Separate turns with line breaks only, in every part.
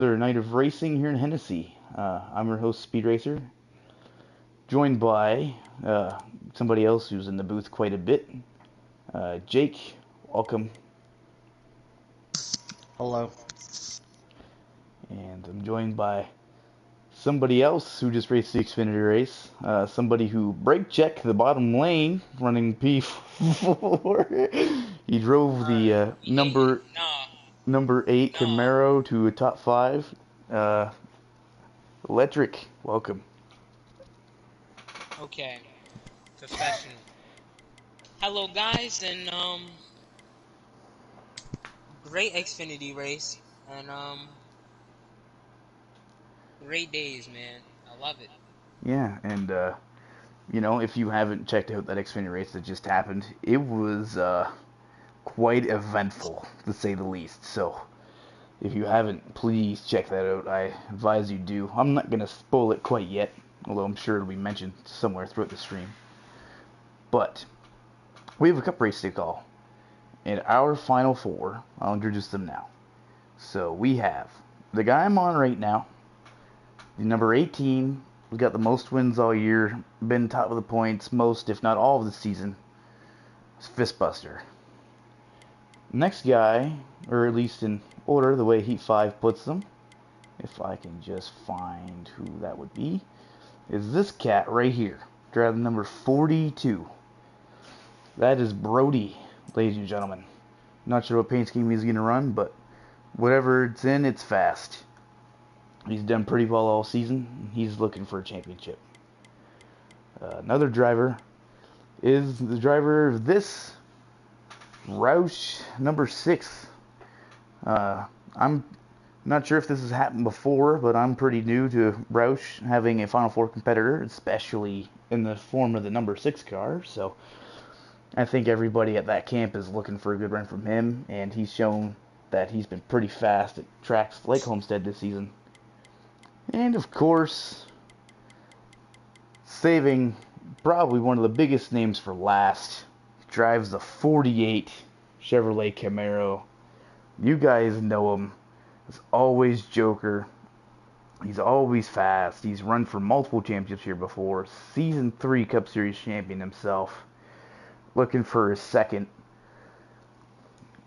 Another night of racing here in Hennessy. I'm your host, Speed Racer, joined by somebody else who's in the booth quite a bit. Jake, welcome.
Hello.
And I'm joined by somebody else who just raced the Xfinity race. Somebody who brake checked the bottom lane running P4. He drove the
Yeah,
number 8
no.
Camaro to a top 5. Uh, Electric, welcome.
Okay, professional. Hello, guys, and great Xfinity race, and great days, man. I love it.
Yeah, and if you haven't checked out that Xfinity race that just happened, it was quite eventful, to say the least. So, if you haven't, please check that out. I advise you do. I'm not going to spoil it quite yet, although I'm sure it'll be mentioned somewhere throughout the stream. But, we have a cup race to call. And our final four, I'll introduce them now. So, we have the guy I'm on right now, the number 18, who's got the most wins all year, been top of the points most, if not all, of the season. It's Fistbuster. Next guy, or at least in order, the way Heat 5 puts them, if I can just find who that would be, is this cat right here, driving number 42. That is Brody, ladies and gentlemen. Not sure what paint scheme he's going to run, but whatever it's in, it's fast. He's done pretty well all season. He's looking for a championship. Another driver is the driver of this Roush number 6. I'm not sure if this has happened before, but I'm pretty new to Roush having a Final Four competitor, especially in the form of the number 6 car. So I think everybody at that camp is looking for a good run from him, and he's shown that he's been pretty fast at tracks like Homestead this season. And of course, saving probably one of the biggest names for last, drives the 48 Chevrolet Camaro. You guys know him. It's AlwaysJokerr. He's always fast. He's run for multiple championships here before. Season 3 Cup Series champion himself. Looking for his second.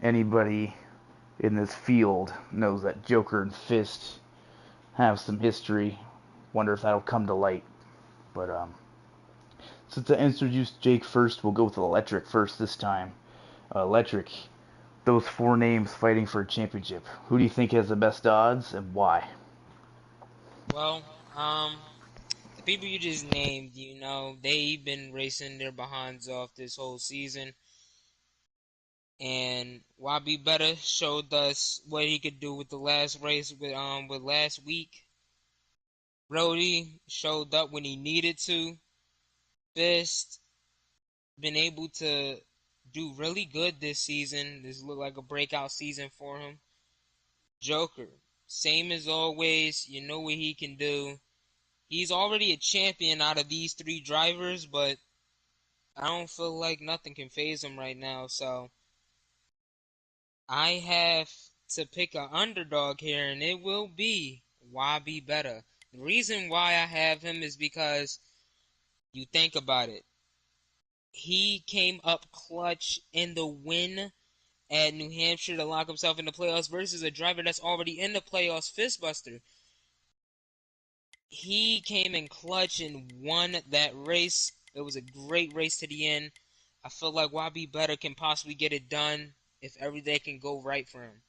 Anybody in this field knows that Joker and Fist have some history. Wonder if that'll come to light. But since I introduced Jake first, we'll go with Electric first this time. Electric, those 4 names fighting for a championship. Who do you think has the best odds and why?
Well, the people you just named, they've been racing their behinds off this whole season, and Wabi Better showed us what he could do with the last race with last week. Brody showed up when he needed to. Fist been able to do really good this season. This looked like a breakout season for him. Joker, same as always. You know what he can do. He's already a champion out of these 3 drivers, but I don't feel like nothing can phase him right now. So I have to pick an underdog here, and it will be Wabi Better. The reason why I have him is because you think about it. He came up clutch in the win at New Hampshire to lock himself in the playoffs versus a driver that's already in the playoffs, Fistbuster. He came in clutch and won that race. It was a great race to the end. I feel like Wabi Better can possibly get it done if everything can go right for him.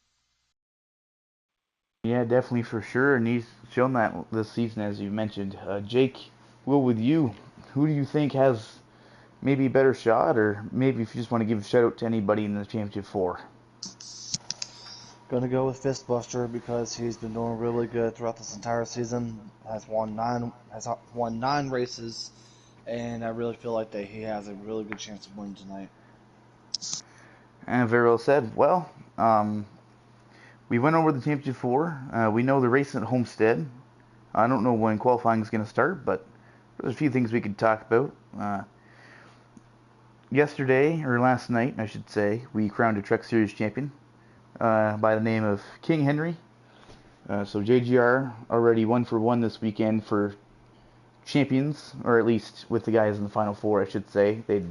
Yeah, definitely for sure, and he's shown that this season, as you mentioned. Jake, Will, with you, who do you think has maybe a better shot, or maybe if you just want to give a shout out to anybody in the championship 4?
Gonna go with Fistbuster because he's been doing really good throughout this entire season. Has won nine races, and I really feel like that he has a really good chance of winning tonight.
And very well said. Well, we went over the championship 4. We know the race at Homestead. I don't know when qualifying is going to start, but there's a few things we could talk about. Yesterday, or last night, I should say, we crowned a Truck Series champion by the name of King Henry. So JGR already 1-for-1 this weekend for champions, or at least with the guys in the Final Four, I should say. They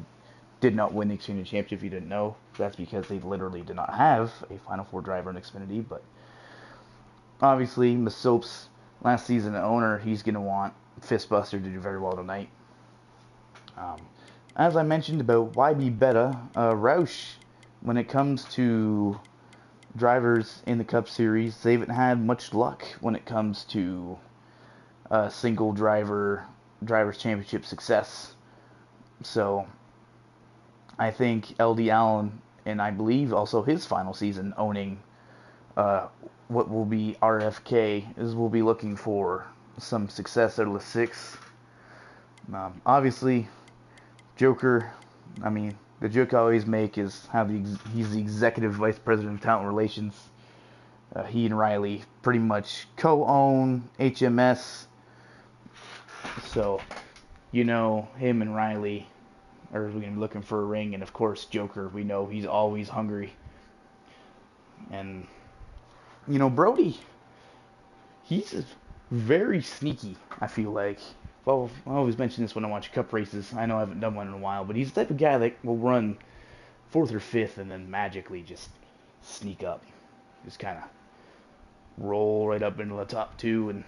did not win the Xfinity Championship, if you didn't know. That's because they literally did not have a Final Four driver in Xfinity. But obviously, masopes, last season owner, he's going to want Fistbuster to do very well tonight. As I mentioned about YB Beta, Roush, when it comes to drivers in the Cup Series, they haven't had much luck when it comes to single drivers championship success. So I think LD Allen, and I believe also his final season owning what will be RFK, is we'll be looking for some success out of the six. Obviously, Joker, I mean, the joke I always make is how he's the executive vice president of talent relations. He and Riley pretty much co-own HMS. So, him and Riley are going to be looking for a ring. And of course, Joker, we know he's always hungry. And, Brody, he's very sneaky, I feel like. Well, I always mention this when I watch Cup races. I know I haven't done one in a while, but he's the type of guy that will run fourth or fifth and then magically just sneak up. Just kind of roll right up into the top two and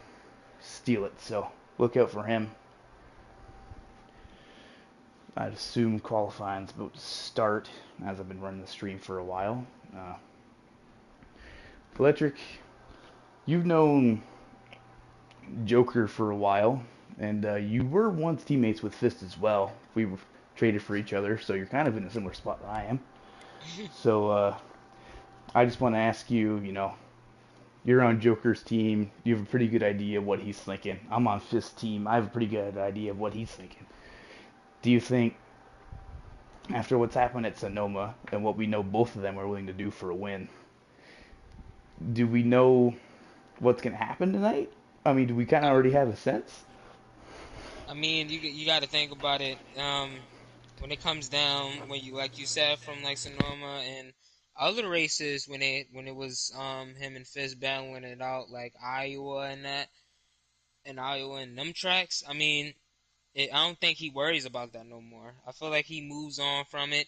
steal it. So look out for him. I'd assume qualifying's about to start, as I've been running the stream for a while. Electric, you've known Joker for a while, and you were once teammates with Fist as well. We were traded for each other, so you're kind of in a similar spot that I am. So I just want to ask you, you're on Joker's team. You have a pretty good idea of what he's thinking. I'm on Fist's team. I have a pretty good idea of what he's thinking. Do you think, after what's happened at Sonoma and what we know both of them are willing to do for a win, do we know what's going to happen tonight? I mean, do we kind of already have a sense?
I mean, you got to think about it. When it comes down, when you like you said from like Sonoma and other races, when it was him and Fist battling it out like Iowa and them tracks. I mean, I don't think he worries about that no more. I feel like he moves on from it,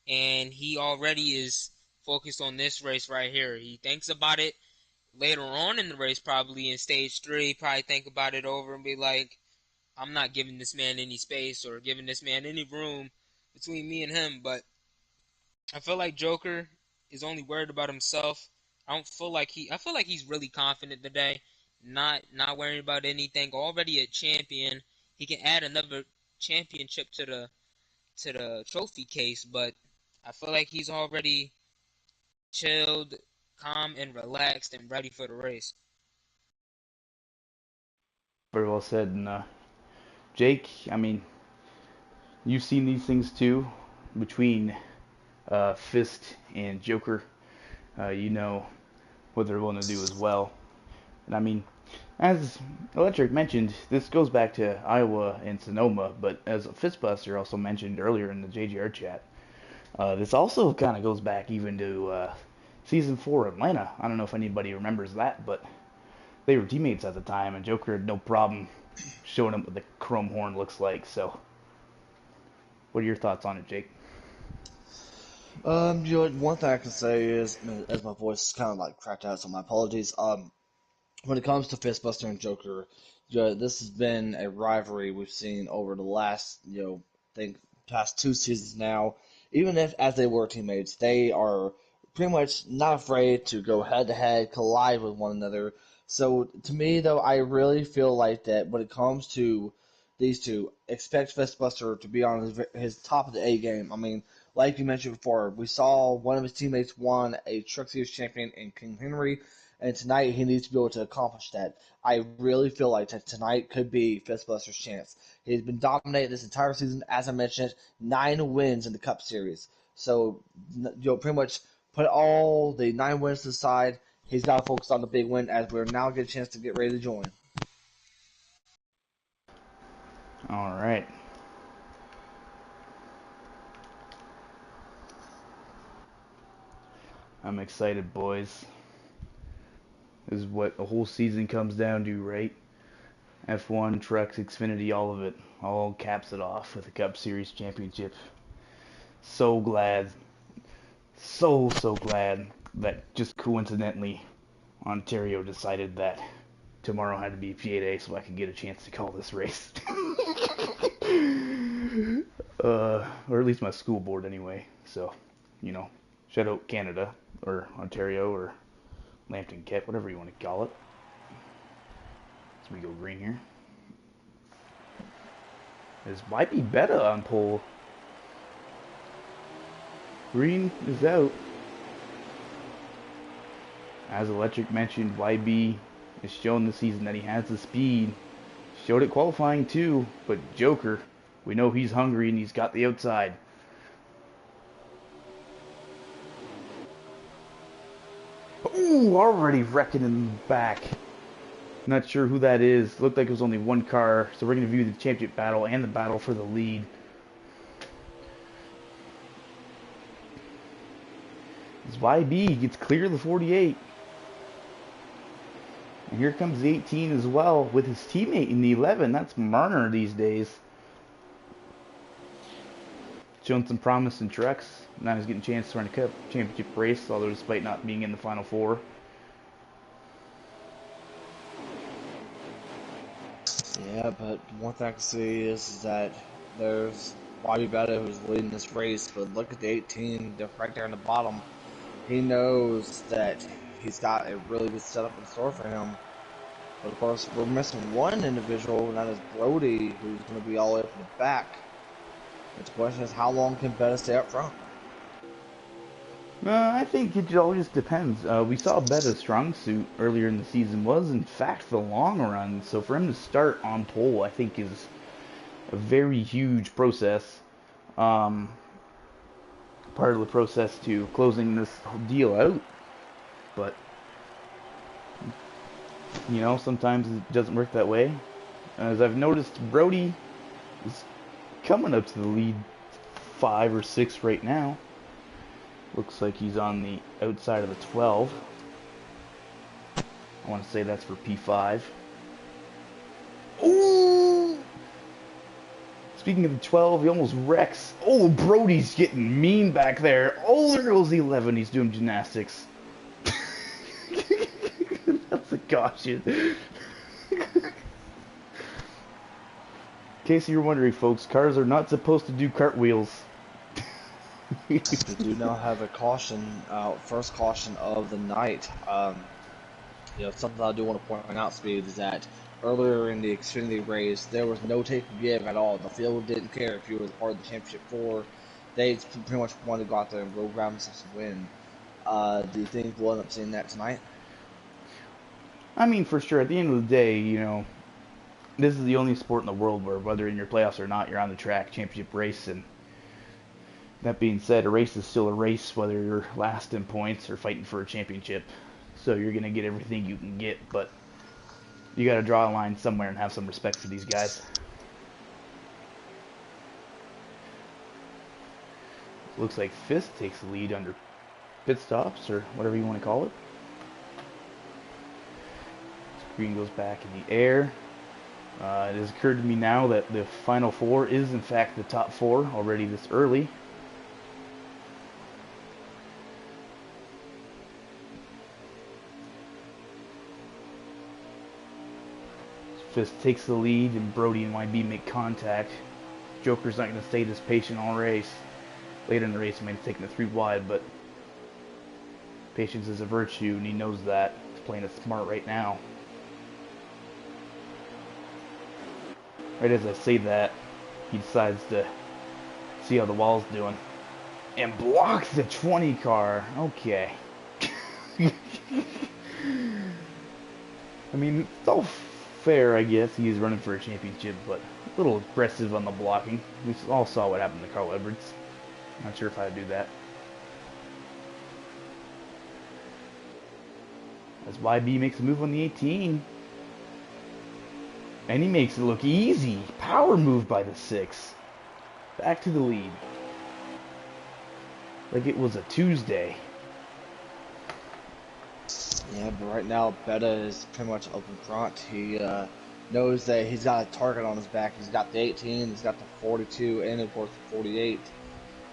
and he already is focused on this race right here. He thinks about it later on in the race, probably in stage 3. Probably think about it over and be like, I'm not giving this man any space or giving this man any room between me and him. But I feel like Joker is only worried about himself. I feel like he's really confident today, not worrying about anything. Already a champion. He can add another championship to the trophy case, but I feel like he's already chilled, calm, and relaxed and ready for the race.
Very well said. And Jake, I mean, you've seen these things too between Fist and Joker. You know what they're willing to do as well. And I mean, as Electric mentioned, this goes back to Iowa and Sonoma, but as Fistbuster also mentioned earlier in the JGR chat, this also kind of goes back even to Season 4 Atlanta. I don't know if anybody remembers that, but they were teammates at the time, and Joker had no problem showing him what the chrome horn looks like. So, what are your thoughts on it, Jake?
One thing I can say is, as my voice is kind of like cracked out, so my apologies. When it comes to Fistbuster and Joker, this has been a rivalry we've seen over the last, think past 2 seasons now. Even if as they were teammates, they are pretty much not afraid to go head to head, collide with one another. So to me, though, I really feel like that when it comes to these two, expect Fistbuster to be on his top of the A game. I mean, like you mentioned before, we saw one of his teammates won a Truck Series champion in King Henry, and tonight he needs to be able to accomplish that. I really feel like tonight could be Fistbuster's chance. He's been dominating this entire season, as I mentioned, 9 wins in the Cup Series. So pretty much put all the 9 wins to the side. He's got to focus on the big win as we're now get a chance to get ready to join.
All right. I'm excited, boys. is what a whole season comes down to, right? F1, trucks, Xfinity, all of it. All caps it off with a Cup Series championship. So glad, so glad that just coincidentally Ontario decided that tomorrow had to be PA day so I could get a chance to call this race. Or at least my school board anyway. So, you know, shout out Canada or Ontario or Lambton Kett, whatever you want to call it. So we go green here. Is YB Beta on pole? Green is out. As Electric mentioned, YB has shown this season that he has the speed. Showed it qualifying too, but Joker, we know he's hungry and he's got the outside. Ooh, already wrecking in the back. Not sure who that is. Looked like it was only one car, so we're going to view the championship battle and the battle for the lead. As YB gets clear of the 48. And here comes the 18 as well with his teammate in the 11. That's Marner these days. Shown some promise in trucks. Now he's getting a chance to run a Cup championship race, although despite not being in the Final Four.
Yeah, but one thing I can see is that there's Bobby Betta who's leading this race, but look at the 18, they're right there in the bottom. He knows that he's got a really good setup in store for him. But of course, we're missing one individual, and that is Brody, who's going to be all the way up in the back. But the question is, how long can Betta stay up front?
I think it all just depends. We saw Betta's strong suit earlier in the season was, in fact, the long run. So for him to start on pole, I think is a very huge process. Part of the process to closing this deal out. But, you know, sometimes it doesn't work that way. As I've noticed, Brody is coming up to the lead 5 or 6 right now. Looks like he's on the outside of the 12. I want to say that's for P5. Ooh! Speaking of the 12, he almost wrecks. Oh, Brody's getting mean back there. Oh, there goes the 11. He's doing gymnastics. That's a caution. In case you're wondering, folks, cars are not supposed to do cartwheels.
We do now have a caution, first caution of the night. Something I do want to point out, Speed, is that earlier in the Xfinity race, there was no take and give at all. The field didn't care if you were part of the championship 4. They pretty much wanted to go out there and go grab themselves a win. Do you think we'll end up seeing that tonight?
I mean, for sure. At the end of the day, you know, this is the only sport in the world where, whether in your playoffs or not, you're on the track, championship race. And that being said, a race is still a race, whether you're last in points or fighting for a championship. So you're going to get everything you can get, but you got to draw a line somewhere and have some respect for these guys. Looks like Fist takes the lead under pit stops, or whatever you want to call it. Screen goes back in the air. It has occurred to me now that the Final Four is in fact the top 4 already this early. Fist takes the lead and Brody and YB make contact. Joker's not going to stay this patient all race. Later in the race he might have taken it 3 wide, but patience is a virtue and he knows that. He's playing it smart right now. Right as I say that, he decides to see how the wall's doing. And blocks the 20 car. Okay. I mean, it's all fair, I guess. He's running for a championship, but a little aggressive on the blocking. We all saw what happened to Carl Edwards. Not sure if I'd do that. As YB makes a move on the 18. And he makes it look easy. Power move by the 6. Back to the lead. Like it was a Tuesday.
Yeah, but right now Beta is pretty much open front. He knows that he's got a target on his back. He's got the 18, he's got the 42, and of course the 48.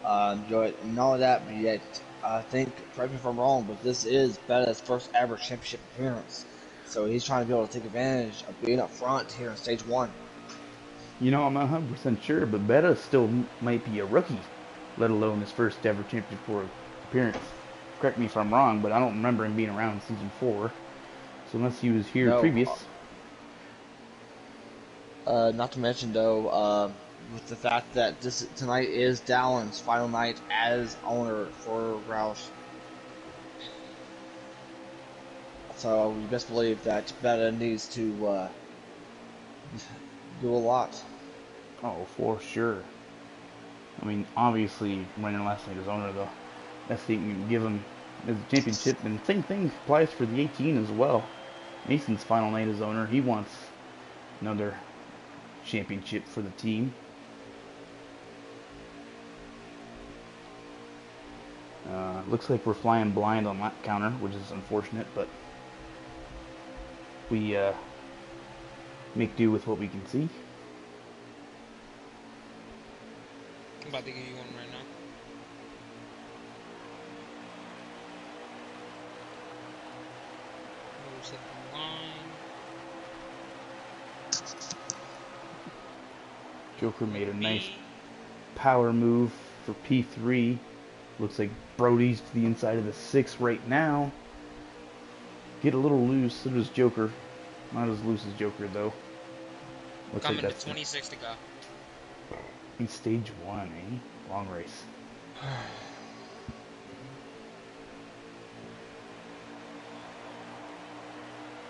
And all of that, but yet I think, correct me if I'm wrong, but this is Beta's first ever championship appearance. So he's trying to be able to take advantage of being up front here in stage one.
You know, I'm not 100% sure, but Beta still might be a rookie, let alone his first ever championship appearance. Correct me if I'm wrong, but I don't remember him being around in season 4. So unless he was here
No,
previous.
not to mention though, with the fact that this tonight is Dallon's final night as owner for Roush. So you best believe that Beta needs to do a lot.
Oh, for sure. I mean, obviously, winning last night as owner, though, that's the thing you can give him as a championship. And same thing applies for the 18 as well. Mason's final night as owner, he wants another championship for the team. Looks like we're flying blind on that counter, which is unfortunate, but we make do with what we can see.
I'm about to give you one right now. Moves up the line.
Joker made a nice power move for P3. Looks like Brody's to the inside of the 6 right now. Get a little loose. So does Joker. Not as loose as Joker, though. Looks
Coming
like
to
that's
26 to go.
in stage 1, eh? Long race.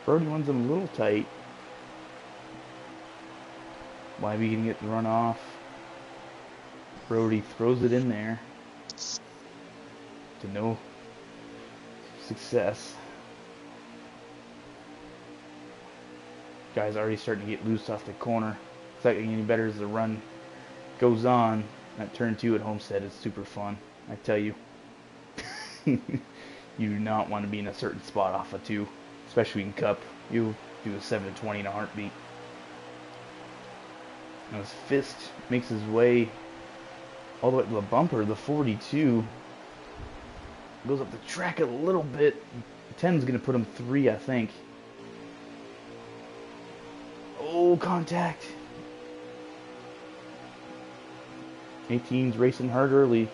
Brody wants him a little tight. Wybie can get the run off. Brody throws it in there. To no success. Guy's already starting to get loose off the corner. It's not getting any better as the run goes on. That turn 2 at Homestead is super fun. I tell you. You do not want to be in a certain spot off a 2. Especially in Cup. You'll do a 7-20 in a heartbeat. Now his fist makes his way all the way to the bumper. The 42 goes up the track a little bit. 10's going to put him 3, I think. Oh, contact. 18's racing hard early.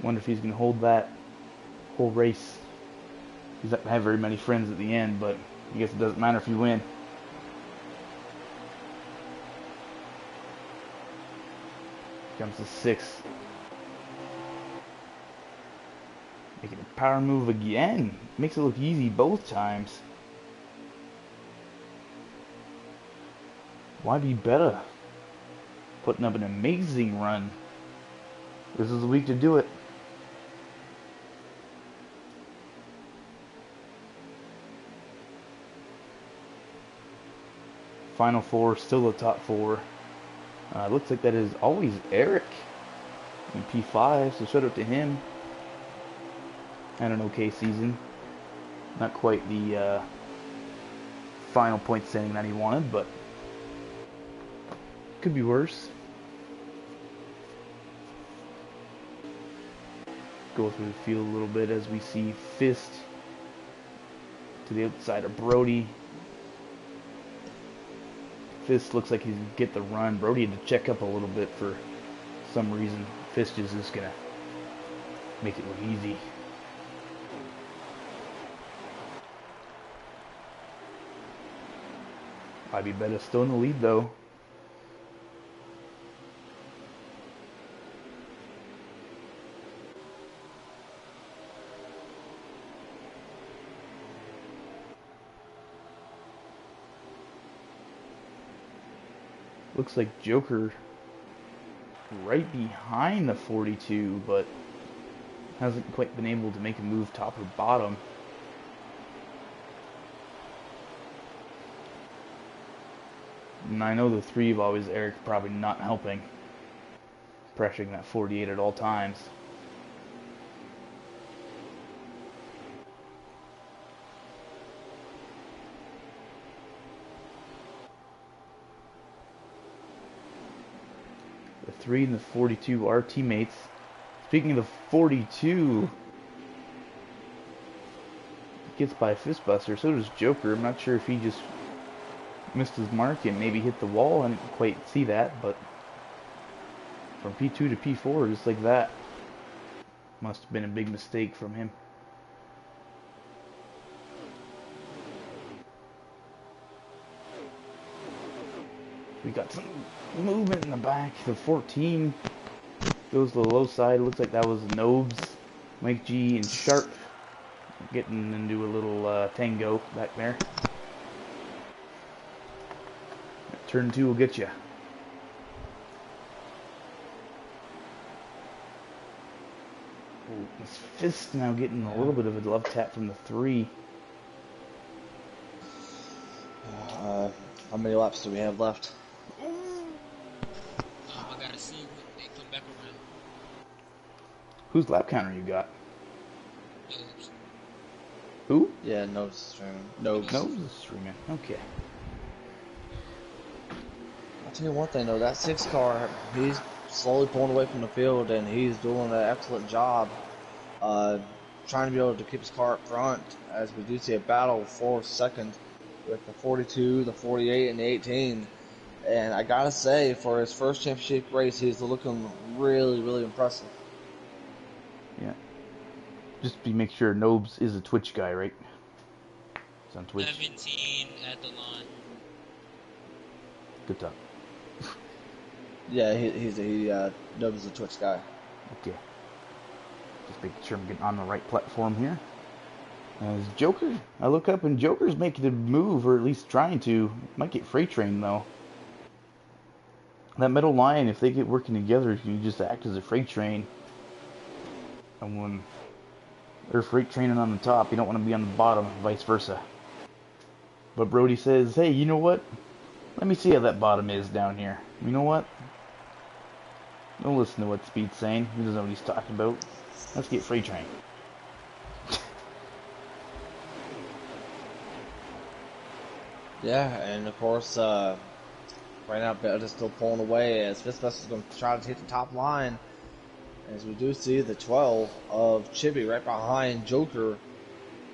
Wonder if he's going to hold that whole race. He's not going to have very many friends at the end, but I guess it doesn't matter if you win. Comes to 6. Making a power move again. Makes it look easy both times. Why be better? Putting up an amazing run. This is the week to do it. Final 4, still the top 4. Looks like that is always Eric in P5, so shout out to him. Had an okay season. Not quite the final point standing that he wanted, but could be worse. Go through the field a little bit as we see Fist to the outside of Brody. Fist looks like he's going to get the run. Brody had to check up a little bit for some reason. Fist is just going to make it look easy. Wybie Beta still in the lead though. Looks like Joker right behind the 42, but hasn't quite been able to make a move top or bottom. And I know the 3 of always Eric probably not helping. Pressuring that 48 at all times. 3 and the 42 are teammates. Speaking of the 42, gets by Fistbuster, so does Joker. I'm not sure if he just missed his mark and maybe hit the wall. I didn't quite see that, but from P2 to P4, just like that. Must have been a big mistake from him. We got some movement in the back. The 14 goes to the low side. It looks like that was Nobes, Mike G, and Sharp getting into a little tango back there. Turn 2 will get you. His fist now getting a little bit of a love tap from the 3.
How many laps do we have left?
I gotta see when they come back around.
Whose lap counter you got?
Oops.
Who?
Yeah, Nobes streaming. Nobes.
Nobes is streaming. Okay.
I'll tell you one thing though, that 6 car, he's slowly pulling away from the field and he's doing an excellent job trying to be able to keep his car up front, as we do see a battle for second with the 42, the 48, and the 18. And I gotta say, for his first championship race, he's looking really, really impressive.
Yeah. Just to make sure, Nobes is a Twitch guy, right? He's on Twitch.
17 at the line.
Good talk.
Yeah, Nobes is a Twitch guy.
Okay. Just making sure I'm getting on the right platform here. As Joker, I look up and Joker's making a move, or at least trying to. Might get freight train though. That middle line, if they get working together, you can just act as a freight train. And when they're freight training on the top, you don't want to be on the bottom, vice versa. But Brody says, hey, you know what? Let me see how that bottom is down here. You know what? Don't listen to what Speed's saying. He doesn't know what he's talking about. Let's get freight train.
Yeah, and of course, right now Bella's still pulling away as Fistbuster's going to try to take the top line. As we do see the 12 of Chibi right behind Joker,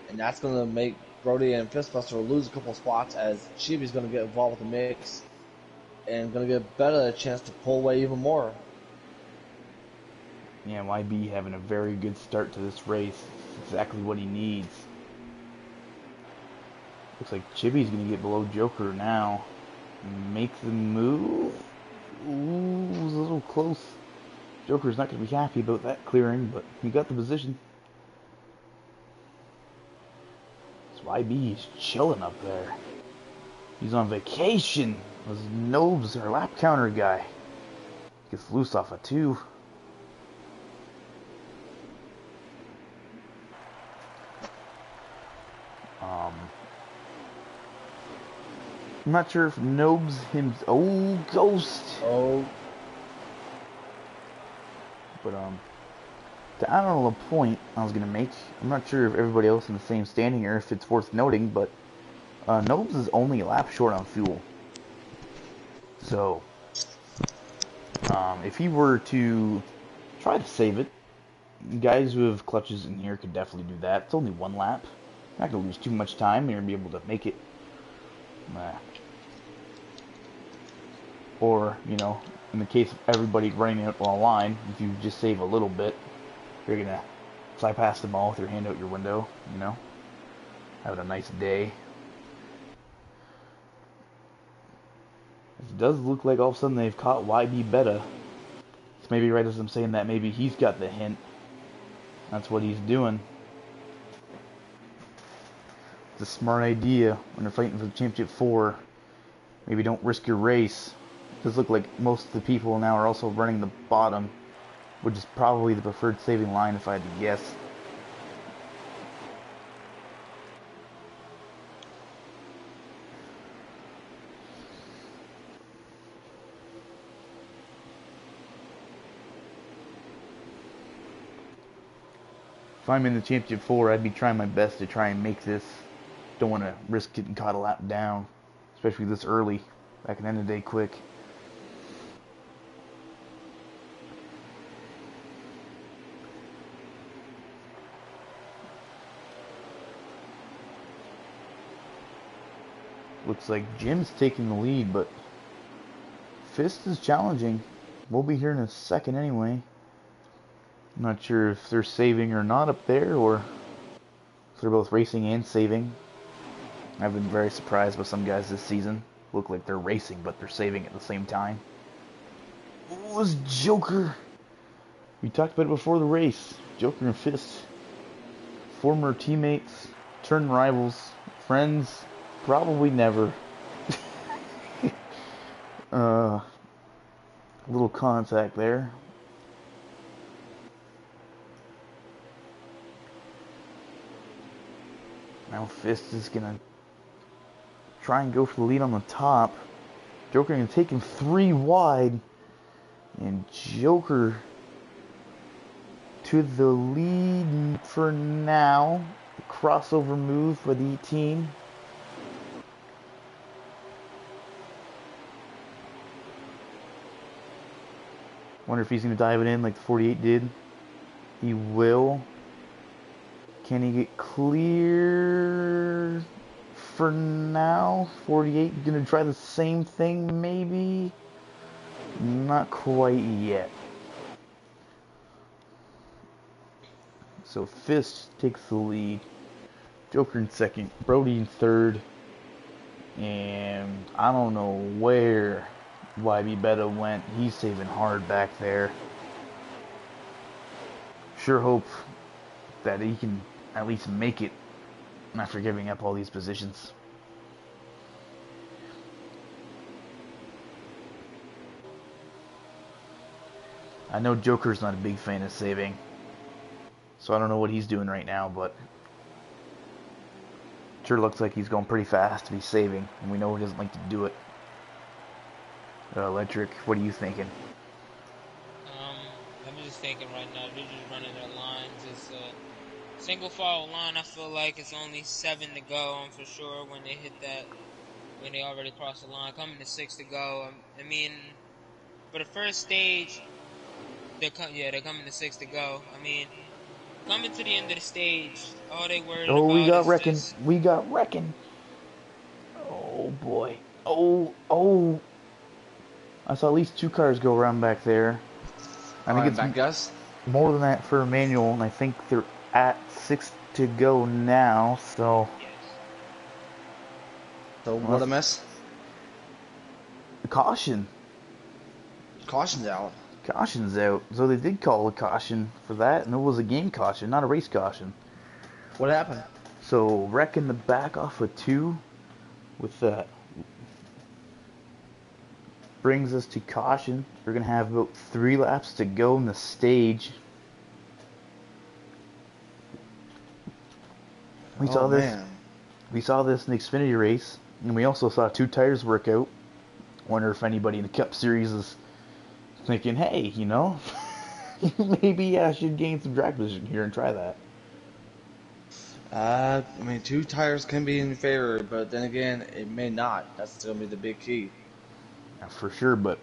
and that's going to make Brody and Fistbuster lose a couple spots as Chibi's going to get involved with the mix and going to get Bella a chance to pull away even more.
Yeah, YB having a very good start to this race. It's exactly what he needs. Looks like Chibi's going to get below Joker now. Make the move. Ooh, it was a little close. Joker's not going to be happy about that clearing, but he got the position. This YB is chilling up there. He's on vacation. Those Nobes, our lap counter guy. Gets loose off a 2. I'm not sure if Nobes him. Oh, Ghost.
Oh.
But to add on a point I was gonna make, I'm not sure if everybody else in the same standing or if it's worth noting, but Nobes is only a lap short on fuel. So if he were to try to save it, guys who have clutches in here could definitely do that. It's only 1 lap. Not gonna lose too much time. You're gonna be able to make it. Or, you know, in the case of everybody running out on a line, if you just save a little bit, you're gonna fly past them all with your hand out your window, you know, having a nice day. It does look like all of a sudden they've caught YB Beta. It's maybe right as I'm saying that, maybe he's got the hint. That's what he's doing. It's a smart idea when you're fighting for the Championship 4. Maybe don't risk your race. It does look like most of the people now are also running the bottom, which is probably the preferred saving line if I had to guess. If I'm in the Championship 4, I'd be trying my best to try and make this. Don't want to risk getting caught a lap down, especially this early. That can end the day quick. Looks like Jim's taking the lead, but Fist is challenging. We'll be here in a second anyway. I'm not sure if they're saving or not up there, or if they're both racing and saving. I've been very surprised by some guys this season. Look like they're racing, but they're saving at the same time. What was Joker? We talked about it before the race. Joker and Fist, former teammates, turned rivals, friends, probably never. Little contact there. Now Fist is gonna try and go for the lead on the top. Joker gonna take him 3 wide, and Joker to the lead for now. Crossover move by the 18. Wonder if he's going to dive it in like the 48 did. He will. Can he get clear for now? 48 going to try the same thing maybe? Not quite yet. So Fist takes the lead. Joker in second. Brody in third. And I don't know where YB Beta went. He's saving hard back there. Sure hope that he can at least make it after giving up all these positions. I know Joker's not a big fan of saving, so I don't know what he's doing right now, but sure looks like he's going pretty fast to be saving, and we know he doesn't like to do it. Electric, what are you thinking?
I'm just thinking right now, they're just running their lines. It's a single file line. I feel like it's only 7 to go, for sure, when they hit that, when they already crossed the line. Coming to 6 to go. I mean, for the first stage, they're coming to 6 to go. I mean, coming to the end of the stage, all they worried
Oh,
about
we got
is
wrecking.
just...
We got wrecking. Oh, boy. Oh. I saw at least 2 cars go around back there. I think it's
Gus.
more than that for a manual, and I think they're at 6 to go now, so...
So what a mess.
Caution.
Caution's out.
Caution's out. So they did call a caution for that, and it was a game caution, not a race caution.
What happened?
So wrecking the back off of 2 with that brings us to caution. We're going to have about 3 laps to go in the stage. We saw this in the Xfinity race, and we also saw 2 tires work out. Wonder if anybody in the Cup Series is thinking, hey, you know, maybe I should gain some drag position here and try that.
I mean, 2 tires can be in favor, but then again, it may not. That's still be the big key.
Yeah, for sure, but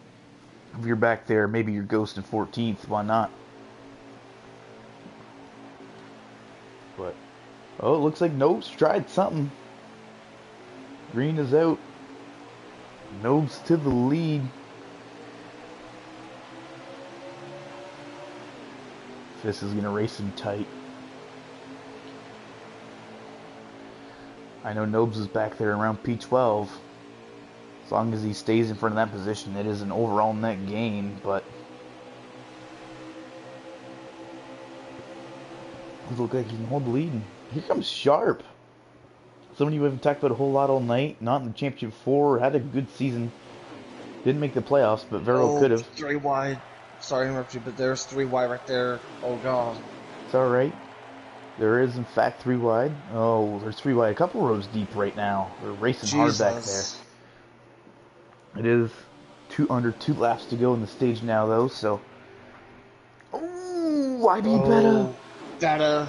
if you're back there, maybe you're ghosting 14th, why not? But, oh, it looks like Nobes tried something. Green is out. Nobes to the lead. Fist is going to race him tight. I know Nobes is back there around P12. As long as he stays in front of that position, it is an overall net gain, but it looks like he can hold the lead. Here comes Sharp. Somebody we haven't talked about a whole lot all night. Not in the championship 4. Had a good season. Didn't make the playoffs, but very well could have.
3 wide. Sorry to interrupt you, but there's 3 wide right there. Oh, God.
It's alright. There is, in fact, 3 wide. Oh, there's 3 wide. A couple rows deep right now. They're racing hard back there. It is under 2 laps to go in the stage now, though, so... Ooh, YB
Beta.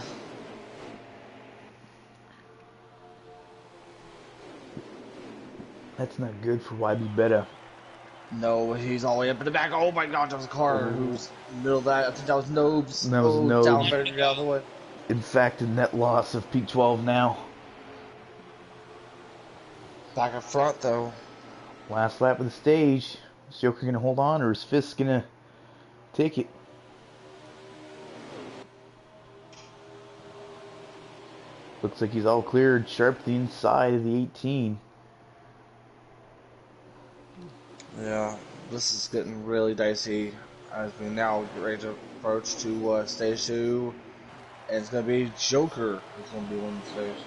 That's not good for YB Beta.
No, he's all the way up in the back. Oh my God, there was a car who was in the middle of that. I think that was Nobes.
That was Nobes.
Down, better get out of the way.
In fact, a net loss of P12 now.
Back up front, though.
Last lap of the stage. Is Joker going to hold on, or is Fist going to take it? Looks like he's all cleared. Sharp to the inside of the 18.
Yeah, this is getting really dicey as we now get ready to approach to stage 2. And it's going to be Joker who's going to be winning the stage.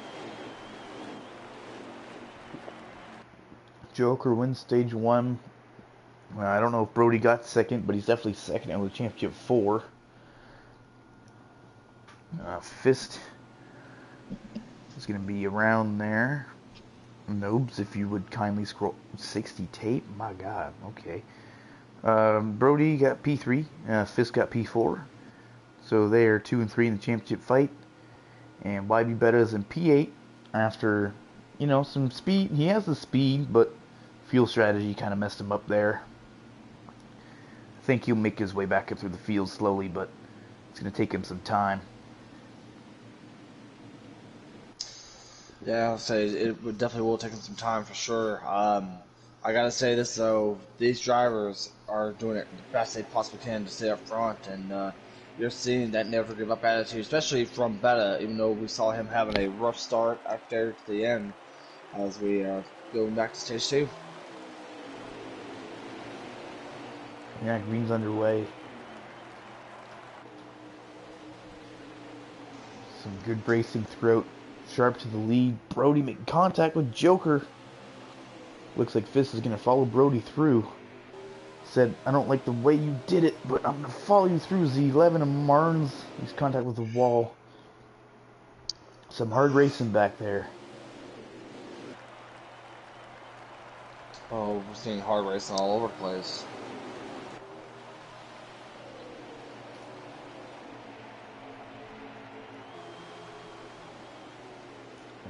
Joker wins stage 1. Well, I don't know if Brody got second, but he's definitely second out of the championship 4. Fist is going to be around there. Nobes, if you would kindly scroll 60 tape. My God, okay. Brody got P3. Fist got P4. So they are 2 and 3 in the championship fight. And YB Betta's in P8 after, some speed. He has the speed, but fuel strategy kind of messed him up there. I think he'll make his way back up through the field slowly, but it's going to take him some time.
Yeah, I'll say it would definitely will take him some time for sure. I gotta say this though, these drivers are doing it the best they possibly can to stay up front, and you're seeing that never give up attitude, especially from Betta. Even though we saw him having a rough start after to the end, as we are going back to stage 2.
Yeah, green's underway. Some good racing throughout. Sharp to the lead. Brody making contact with Joker. Looks like Fist is going to follow Brody through. Said, I don't like the way you did it, but I'm going to follow you through. Z11 and Marnes. He's contact with the wall. Some hard racing back there.
Oh, we're seeing hard racing all over the place.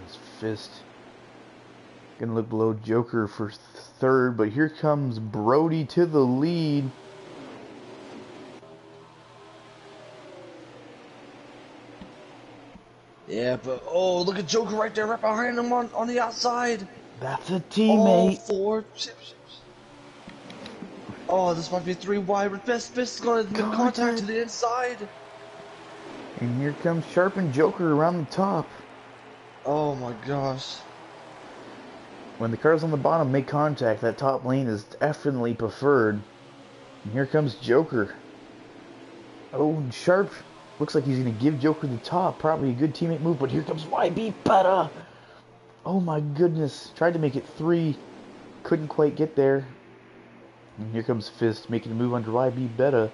His Fist gonna look below Joker for third, but here comes Brody to the lead.
Yeah, but oh, look at Joker right there, right behind him on the outside.
That's a teammate.
Oh, 4 chips. Oh, this might be 3 wide. Fist is going to make contact to the inside.
And here comes Sharp and Joker around the top.
Oh my gosh.
When the cars on the bottom make contact, that top lane is definitely preferred. And here comes Joker. Oh, and Sharp looks like he's going to give Joker the top. Probably a good teammate move, but here comes YB Betta. Oh my goodness. Tried to make it 3. Couldn't quite get there. And here comes Fist making a move under YB Betta.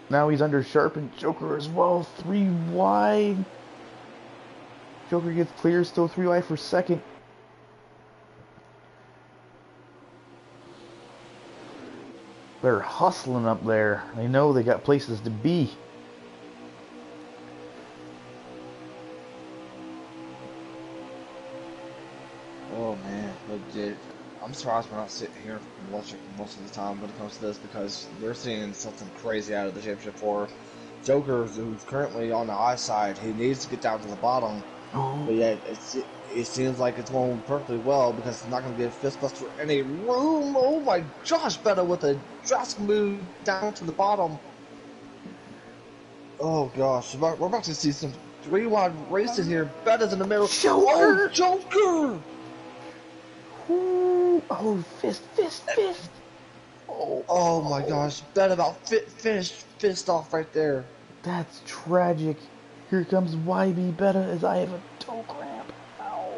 Now he's under Sharp and Joker as well. 3 wide. Joker gets clear, still 3 wide for second. They're hustling up there. They know they got places to be.
Oh man, legit. I'm surprised we're not sitting here and watching most of the time when it comes to this, because we're seeing something crazy out of the championship for Joker, who's currently on the high side. He needs to get down to the bottom, but yet it seems like it's going perfectly well, because it's not going to give Fistbuster any room. Oh my gosh, Betta with a drastic move down to the bottom. Oh gosh, we're about to see some 3 wide racing here. Betta's in the middle.
Joker!
Oh, Joker!
Ooh. Oh, Fist.
Oh my gosh, Betta about finished Fist off right there.
That's tragic. Here comes YB Betta as I have a toe cramp. Ow.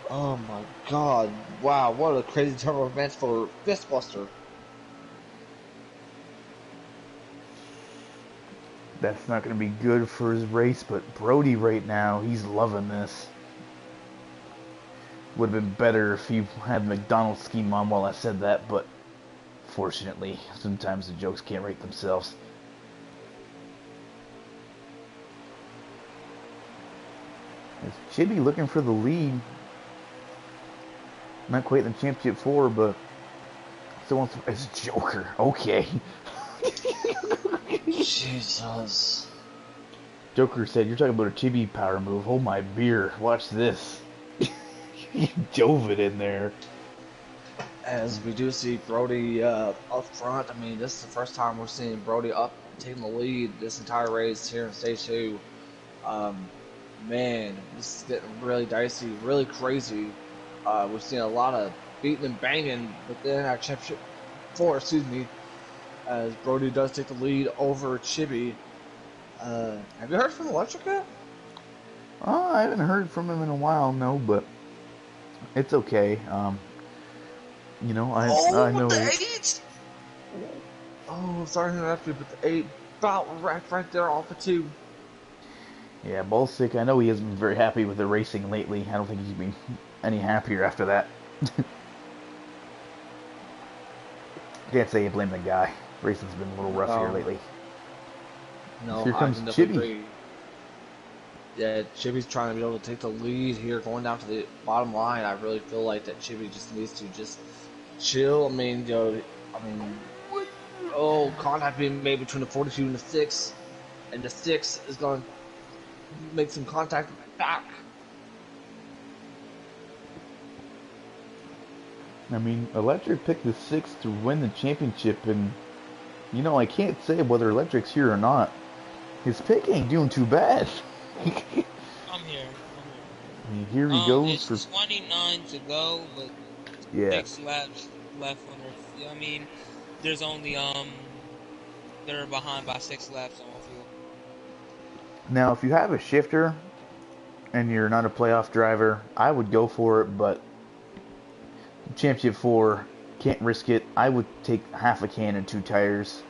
Oh my god, wow, what a crazy turn of events for Fistbuster.
That's not going to be good for his race, but Brody right now, he's loving this. Would have been better if he had McDonald's scheme on while I said that, but fortunately, sometimes the jokes can't rate themselves. It's Chibi looking for the lead. Not quite in the championship 4, but still wants to. It's Joker. Okay.
Jesus.
Joker said, "You're talking about a chibi power move. Hold my beer. Watch this." He dove it in there.
As we do see Brody up front, I mean, this is the first time we're seeing Brody up taking the lead this entire race here in stage two. Man, this is getting really dicey, really crazy. We've seen a lot of beating and banging within our championship four, excuse me, as Brody does take the lead over Chibi. Have you heard from Electric yet?
I haven't heard from him in a while, no, but it's okay. You know, I
With the
know.
8! Oh, sorry to interrupt you, but the 8 about right there off of 2.
Yeah, Ballsick, I know he hasn't been very happy with the racing lately. I don't think he's been any happier after that. Can't say you blame the guy. Racing's been a little rough here lately.
No,
Here
I
comes
can definitely
Chibi.
agree. Yeah, Chibi's trying to be able to take the lead here, going down to the bottom line. I really feel like that Chibi just needs to just chill. I mean, contact being made between the 42 and the 6, and the 6 is going to make some contact back.
I mean, Electric picked the 6 to win the championship, and, you know, I can't say whether Electric's here or not. His pick ain't doing too bad.
I'm here.
I mean, here he goes
it's
for...
29 to go, but
Yeah.
6 laps left on their. I mean, there's only they're behind by 6 laps on field.
Now, if you have a shifter and you're not a playoff driver, I would go for it, but Championship 4, can't risk it. I would take half a can and 2 tires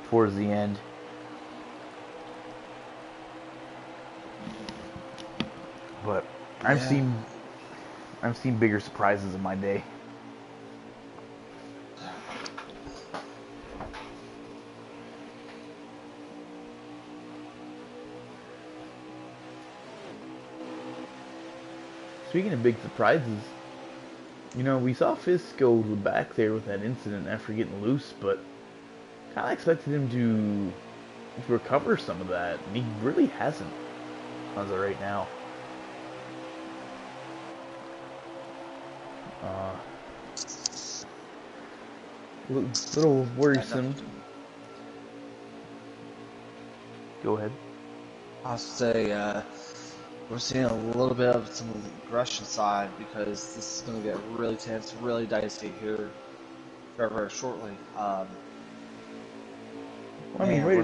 towards the end. But I've seen bigger surprises in my day. Speaking of big surprises, you know, we saw Fisk go back there with that incident after getting loose, but kind of expected him to recover some of that, and he really hasn't as of right now. Little worrisome. Go ahead.
I'll say we're seeing a little bit of some aggression side because this is going to get really tense, really dicey here very, very shortly.
I mean,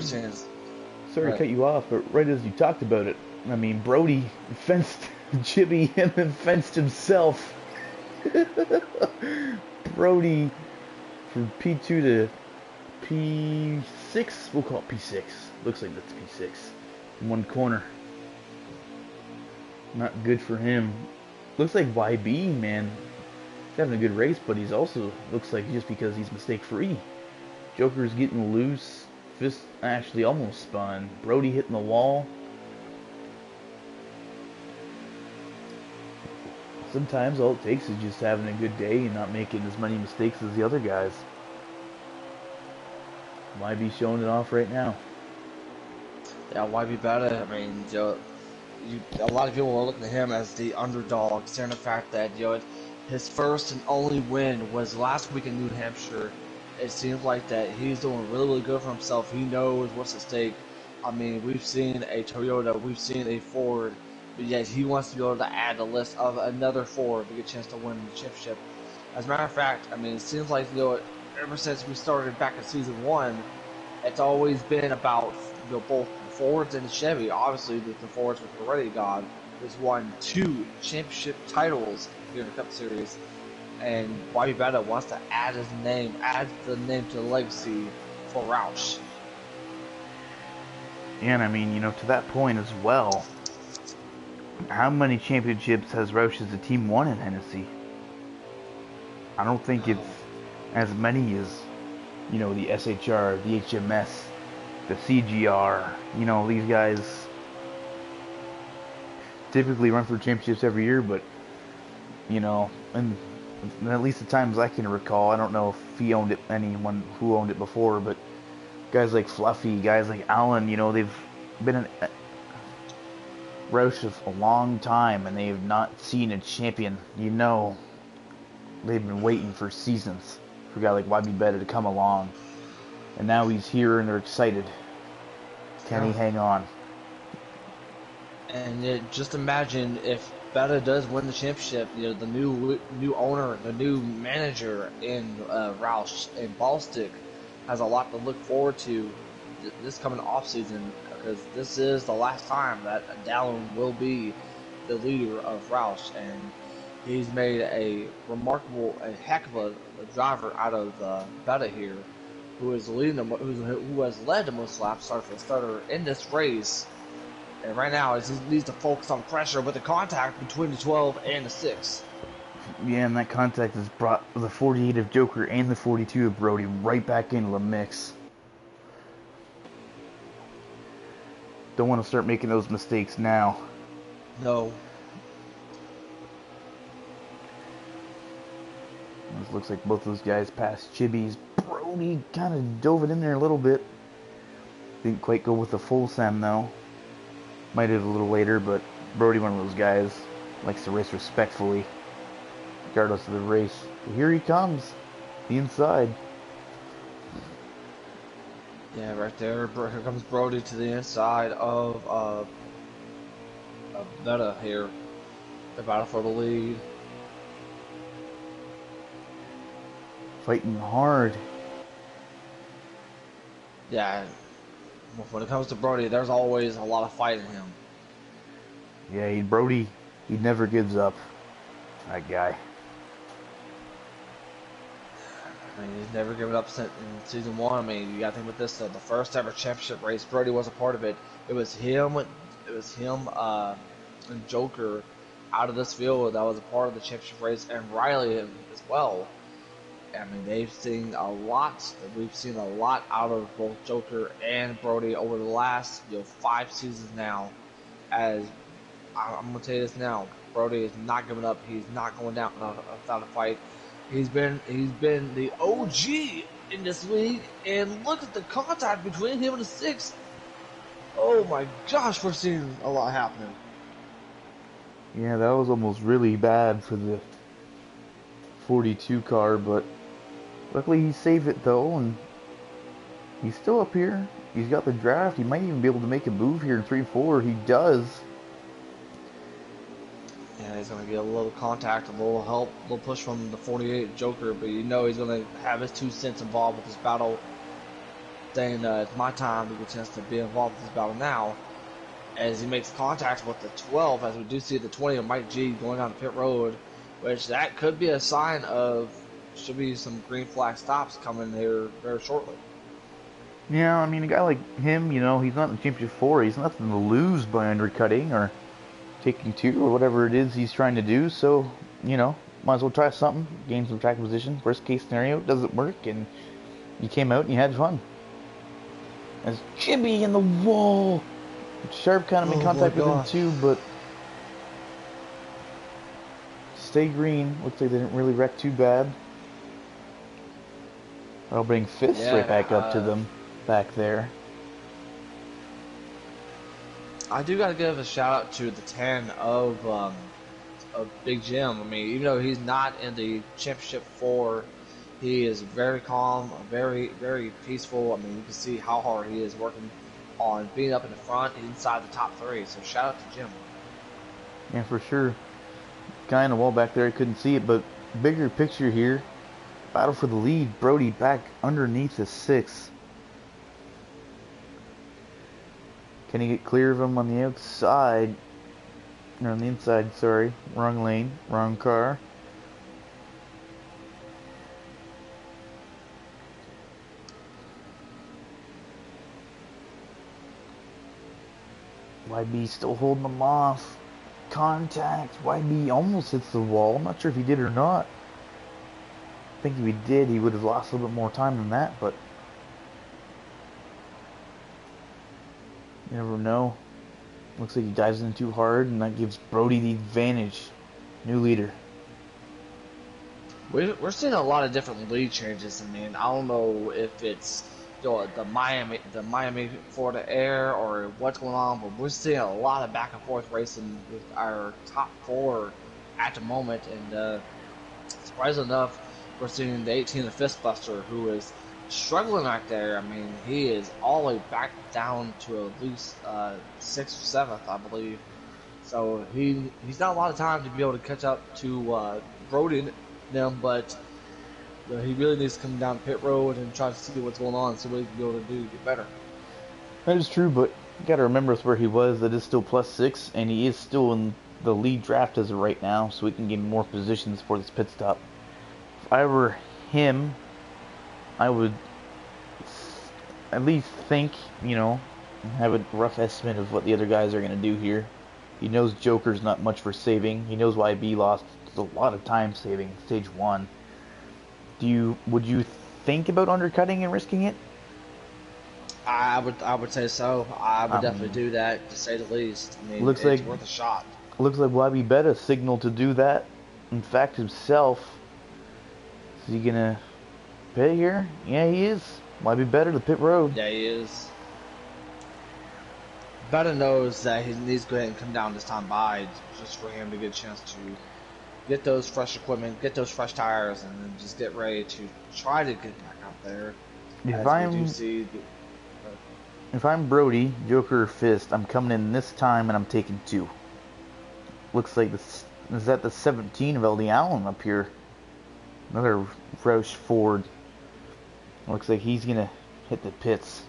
sorry to cut you off, but right as you talked about it, I mean, Brody fenced Chibi and then fenced himself. Brody from P2 to P6, we'll call it P6. Looks like that's P6 in one corner. Not good for him. Looks like YB, man, he's having a good race, but he's also looks like just because he's mistake free. Joker's getting loose. Fist actually almost spun. Brody hitting the wall. Sometimes all it takes is just having a good day and not making as many mistakes as the other guys. YB showing it off right now.
Yeah, YB better. I mean, a lot of people are looking at him as the underdog, considering the fact that his first and only win was last week in New Hampshire. It seems like that he's doing really, really good for himself. He knows what's at stake. I mean, we've seen a Toyota, we've seen a Ford, but yet he wants to be able to add the list of another Ford to get a chance to win the championship. As a matter of fact, I mean, it seems like ever since we started back in season 1, it's always been about both the Fords and the Chevy. Obviously, the Fords with already gone has won 2 championship titles here in the Cup Series. And YB Beta wants to add the name to the legacy for Roush.
And I mean, you know, to that point as well, how many championships has Roush as a team won in Hennessy? I don't think it's as many as, you know, the SHR, the HMS, the CGR. You know, these guys typically run for championships every year, but, you know, and at least the times I can recall, I don't know if he owned it, anyone who owned it before, but guys like Fluffy, guys like Allen, you know, they've been Roush a long time, and they have not seen a champion. You know, they've been waiting for seasons for a guy like YB Beta to come along. And now he's here, and they're excited. Can he hang on?
And just imagine if Beta does win the championship, you know, the new owner, the new manager in Roush and Ballstick has a lot to look forward to this coming off season, because this is the last time that Dallin will be the leader of Roush, and he's made a heck of a driver out of Beta here, who is leading who has led the most laps starter in this race. And right now, he needs to focus on pressure with the contact between the 12 and the 6.
Yeah, and that contact has brought the 48 of Joker and the 42 of Brody right back into the mix. Don't want to start making those mistakes now.
No.
It looks like both those guys passed Chibi's. Brody kind of dove it in there a little bit. Didn't quite go with the full send though. Might have a little later, but Brody, one of those guys, likes to race respectfully, regardless of the race. But here he comes, the inside.
Yeah, right there. Here comes Brody to the inside of Beta here. They're battle for the lead.
Fighting hard.
Yeah, when it comes to Brody, there's always a lot of fight in him.
Yeah, Brody, he never gives up. That guy.
I mean, he's never given up in season 1. I mean, you got to think with this, the first ever championship race, Brody was a part of it. It was him and Joker out of this field that was a part of the championship race, and Riley as well. I mean, we've seen a lot out of both Joker and Brody over the last 5 seasons now. As I'm gonna tell you this now, Brody is not giving up. He's not going down without a fight. He's been the OG in this league, and look at the contact between him and the 6. Oh my gosh, we're seeing a lot happening.
Yeah, that was almost really bad for the 42 car, but luckily he saved it though, and he's still up here. He's got the draft. He might even be able to make a move here in 3-4. He does.
Yeah, he's going to get a little contact, a little help, a little push from the 48 Joker, but he's going to have his 2 cents involved with this battle, saying it's my time to get a chance to be involved with this battle now, as he makes contact with the 12, as we do see the 20 of Mike G going down the pit road, which that could be a sign of should be some green flag stops coming here very shortly.
Yeah, I mean, a guy like him, he's not in the championship 4. He's nothing to lose by undercutting or taking 2 or whatever it is he's trying to do. So, might as well try something, gain some track position. Worst case scenario, it doesn't work, and you came out and you had fun. As Chibi in the wall. Sharp kind of made contact with him too, but stay green. Looks like they didn't really wreck too bad. I'll bring fists right back up to them back there.
I do got to give a shout out to the 10 of Big Jim. I mean, even though he's not in the championship 4, he is very calm, very, very peaceful. I mean, you can see how hard he is working on being up in the front, inside the top 3. So shout out to Jim.
Yeah, for sure. Guy on the wall back there, I couldn't see it, but bigger picture here. Battle for the lead. Brody back underneath the 6. Can he get clear of him on the outside? Or on the inside, sorry. Wrong lane, wrong car. YB still holding him off. Contact. YB almost hits the wall. I'm not sure if he did or not. I think if he did, he would have lost a little bit more time than that, but you never know. Looks like he dives in too hard, and that gives Brody the advantage. New leader.
We're seeing a lot of different lead changes. I mean, I don't know if it's the Miami Florida Air or what's going on, but we're seeing a lot of back and forth racing with our top four at the moment, and surprisingly enough, we're seeing the 18 of Fistbuster, who is struggling right there. I mean, he is all the way back down to at least 6th or 7th, I believe. So he's not a lot of time to be able to catch up to Brody and them, but he really needs to come down pit road and try to see what's going on, see what he can be able to do to get better.
That is true, but you got to remember where he was. That is still +6, and he is still in the lead draft as of right now, so we can gain more positions for this pit stop. If I were him, I would at least think, have a rough estimate of what the other guys are going to do here. He knows Joker's not much for saving. He knows YB lost a lot of time saving in stage 1. Would you think about undercutting and risking it?
I would say so. I would definitely do that, to say the least. I mean,
it's
worth a shot.
Looks like YB Beta signaled to do that. In fact, himself. Is he gonna pit here? Yeah, he is. YB Beta to pit road.
Yeah, he is. Beta knows that he needs to go ahead and come down this time by, just for him to get a chance to get those fresh equipment, get those fresh tires, and then just get ready to try to get back out there.
If I'm Brody, Joker, or Fist, I'm coming in this time and I'm taking 2. Looks like this is at the 17 of LD Allen up here. Another Roush Ford. Looks like he's gonna hit the pits.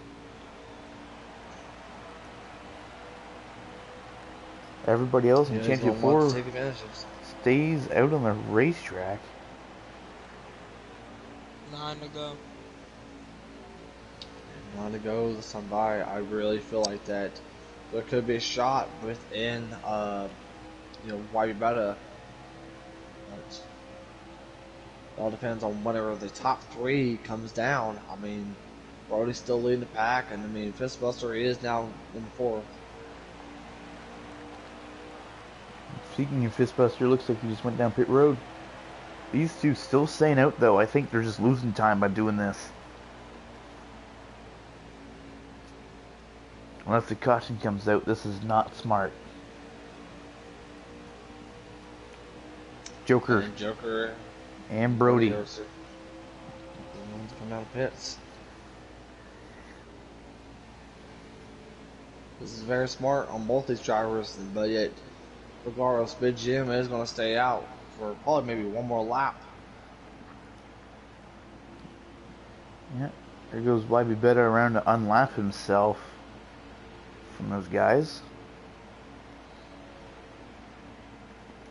Everybody else in Championship 4 stays out on the racetrack.
9 to go.
9 to go, this time by. I really feel like that there could be a shot within, YB Beta. But it all depends on whenever the top 3 comes down. I mean, Brody's still leading the pack, and I mean, Fistbuster is now in the 4th.
Speaking of Fistbuster, looks like he just went down pit road. These two still staying out, though. I think they're just losing time by doing this. Unless the caution comes out, this is not smart. Joker and Brody.
The ones coming out of pits. This is very smart on both these drivers, but yet, regardless, Big Jim is going to stay out for probably maybe one more lap.
Yeah, there goes YB Beta around to unlap himself from those guys.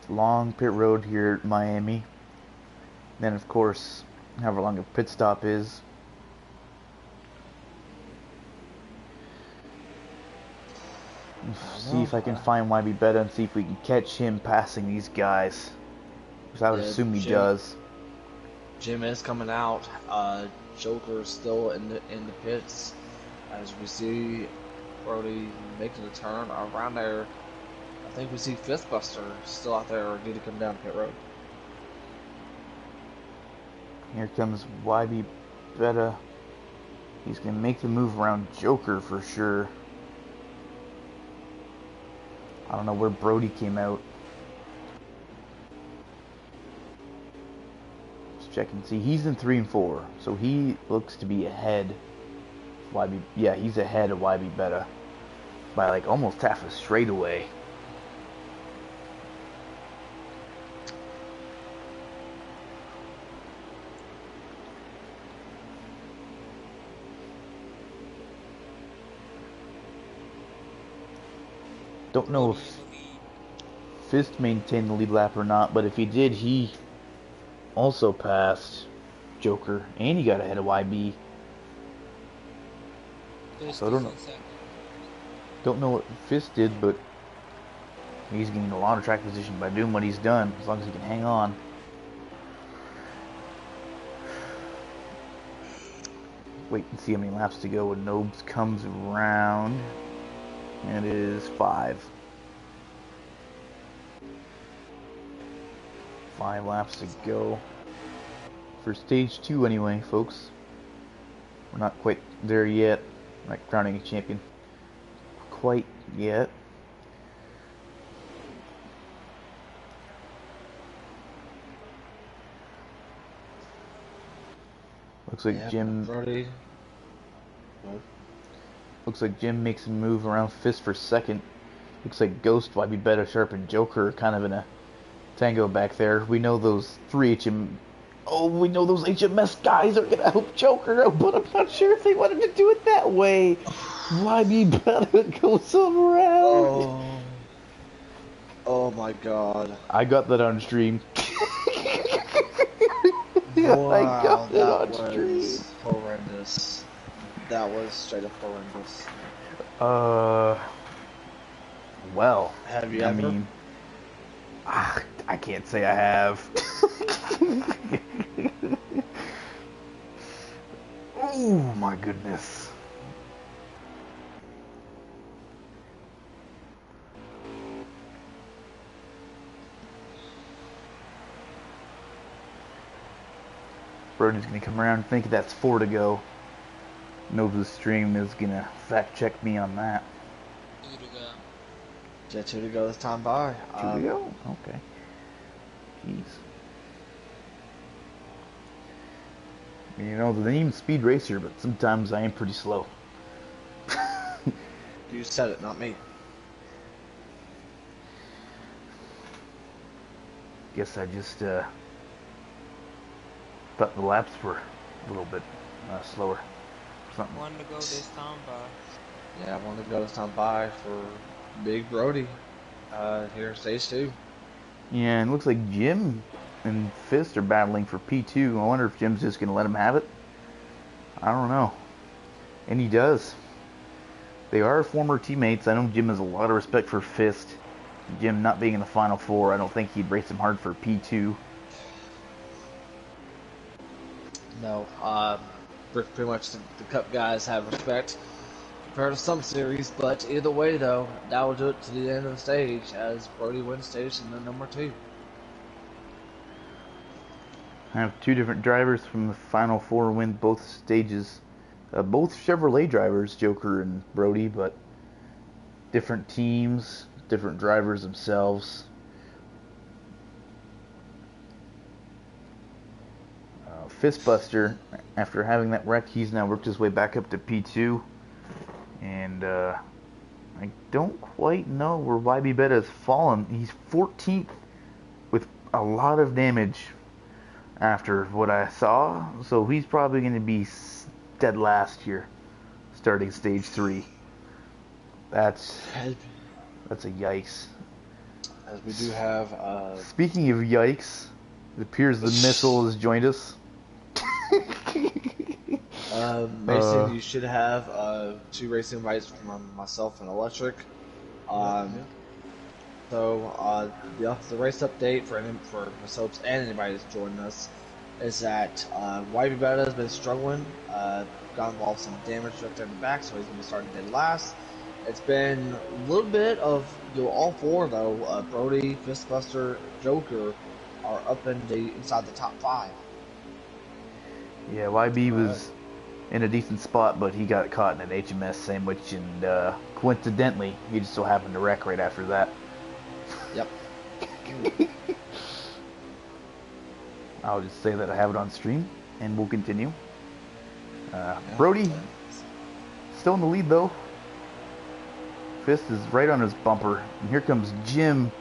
Long pit road here at Miami. Then, of course, however long a pit stop is. See if I can find YB Beta and see if we can catch him passing these guys. Because I would assume he does.
Jim is coming out. Joker still in the pits. As we see Brody making a turn around there. I think we see Fistbuster still out there ready to come down pit road.
Here comes YB Beta. He's going to make the move around Joker for sure. I don't know where Brody came out. Let's check and see. He's in 3 and 4. So he looks to be ahead of YB. Yeah, he's ahead of YB Beta by like almost half a straightaway. Don't know if Fist maintained the lead lap or not, but if he did, he also passed Joker, and he got ahead of YB. So I don't know what Fist did, but he's getting a lot of track position by doing what he's done, as long as he can hang on. Wait and see how many laps to go when Nobes comes around. It is 5. 5 laps to go. For stage 2 anyway, folks. We're not quite there yet. Not crowning a champion quite yet. Looks like Jim.
Brody.
Looks like Jim makes a move around Fist for second. Looks like Ghost, YB Beta, Sharp, and Joker are kind of in a tango back there. We know those we know those HMS guys are gonna help Joker out, but I'm not sure if they wanted to do it that way. YB Beta goes somewhere else.
Oh my God!
I got that on stream.
Wow,
I got it on
was
stream.
horrendous. That was straight up horrendous.
Well,
Have you
I
ever?
mean, I can't say I have. Oh my goodness. Brody's gonna come around and think that's 4 to go. Nova's stream is gonna fact check me on that.
2 to go.
Yeah, 2 to go this time by.
2 to go? Okay. Jeez. You know, the name's Speed Racer, but sometimes I am pretty slow.
You said it, not me.
Guess I just thought the laps were a little bit slower. Something.
1 to go this time by.
Yeah, I wanted to go this time by for Big Brody here in stage 2.
Yeah, and it looks like Jim and Fist are battling for P2. I wonder if Jim's just going to let him have it. I don't know. And he does. They are former teammates. I know Jim has a lot of respect for Fist. Jim not being in the Final Four, I don't think he'd race him hard for P2.
No, pretty much the Cup guys have respect compared to some series, but either way though, that will do it to the end of the stage as Brody wins stage number 2.
I have 2 different drivers from the Final Four win both stages. Both Chevrolet drivers, Joker and Brody, but different teams, different drivers themselves. Fistbuster, after having that wreck, he's now worked his way back up to P2. And I don't quite know where YB Beta has fallen. He's 14th with a lot of damage after what I saw. So he's probably going to be dead last here, starting stage 3. That's a yikes.
As we do have...
Speaking of yikes, it appears the missile has joined us.
Mason, you should have 2 racing invites from myself and Electric. So the race update for masopes and anybody that's joining us is that YB Beta has been struggling, got involved in some damage right there in the back, so he's going to be starting dead last. It's been a little bit of all 4 though. Brody, Fistbuster, Joker are up inside the top 5.
Yeah, YB was in a decent spot, but he got caught in an HMS sandwich, and coincidentally, he just so happened to wreck right after that.
Yep.
I'll just say that I have it on stream, and we'll continue. Brody, still in the lead, though. Fist is right on his bumper, and here comes Jim.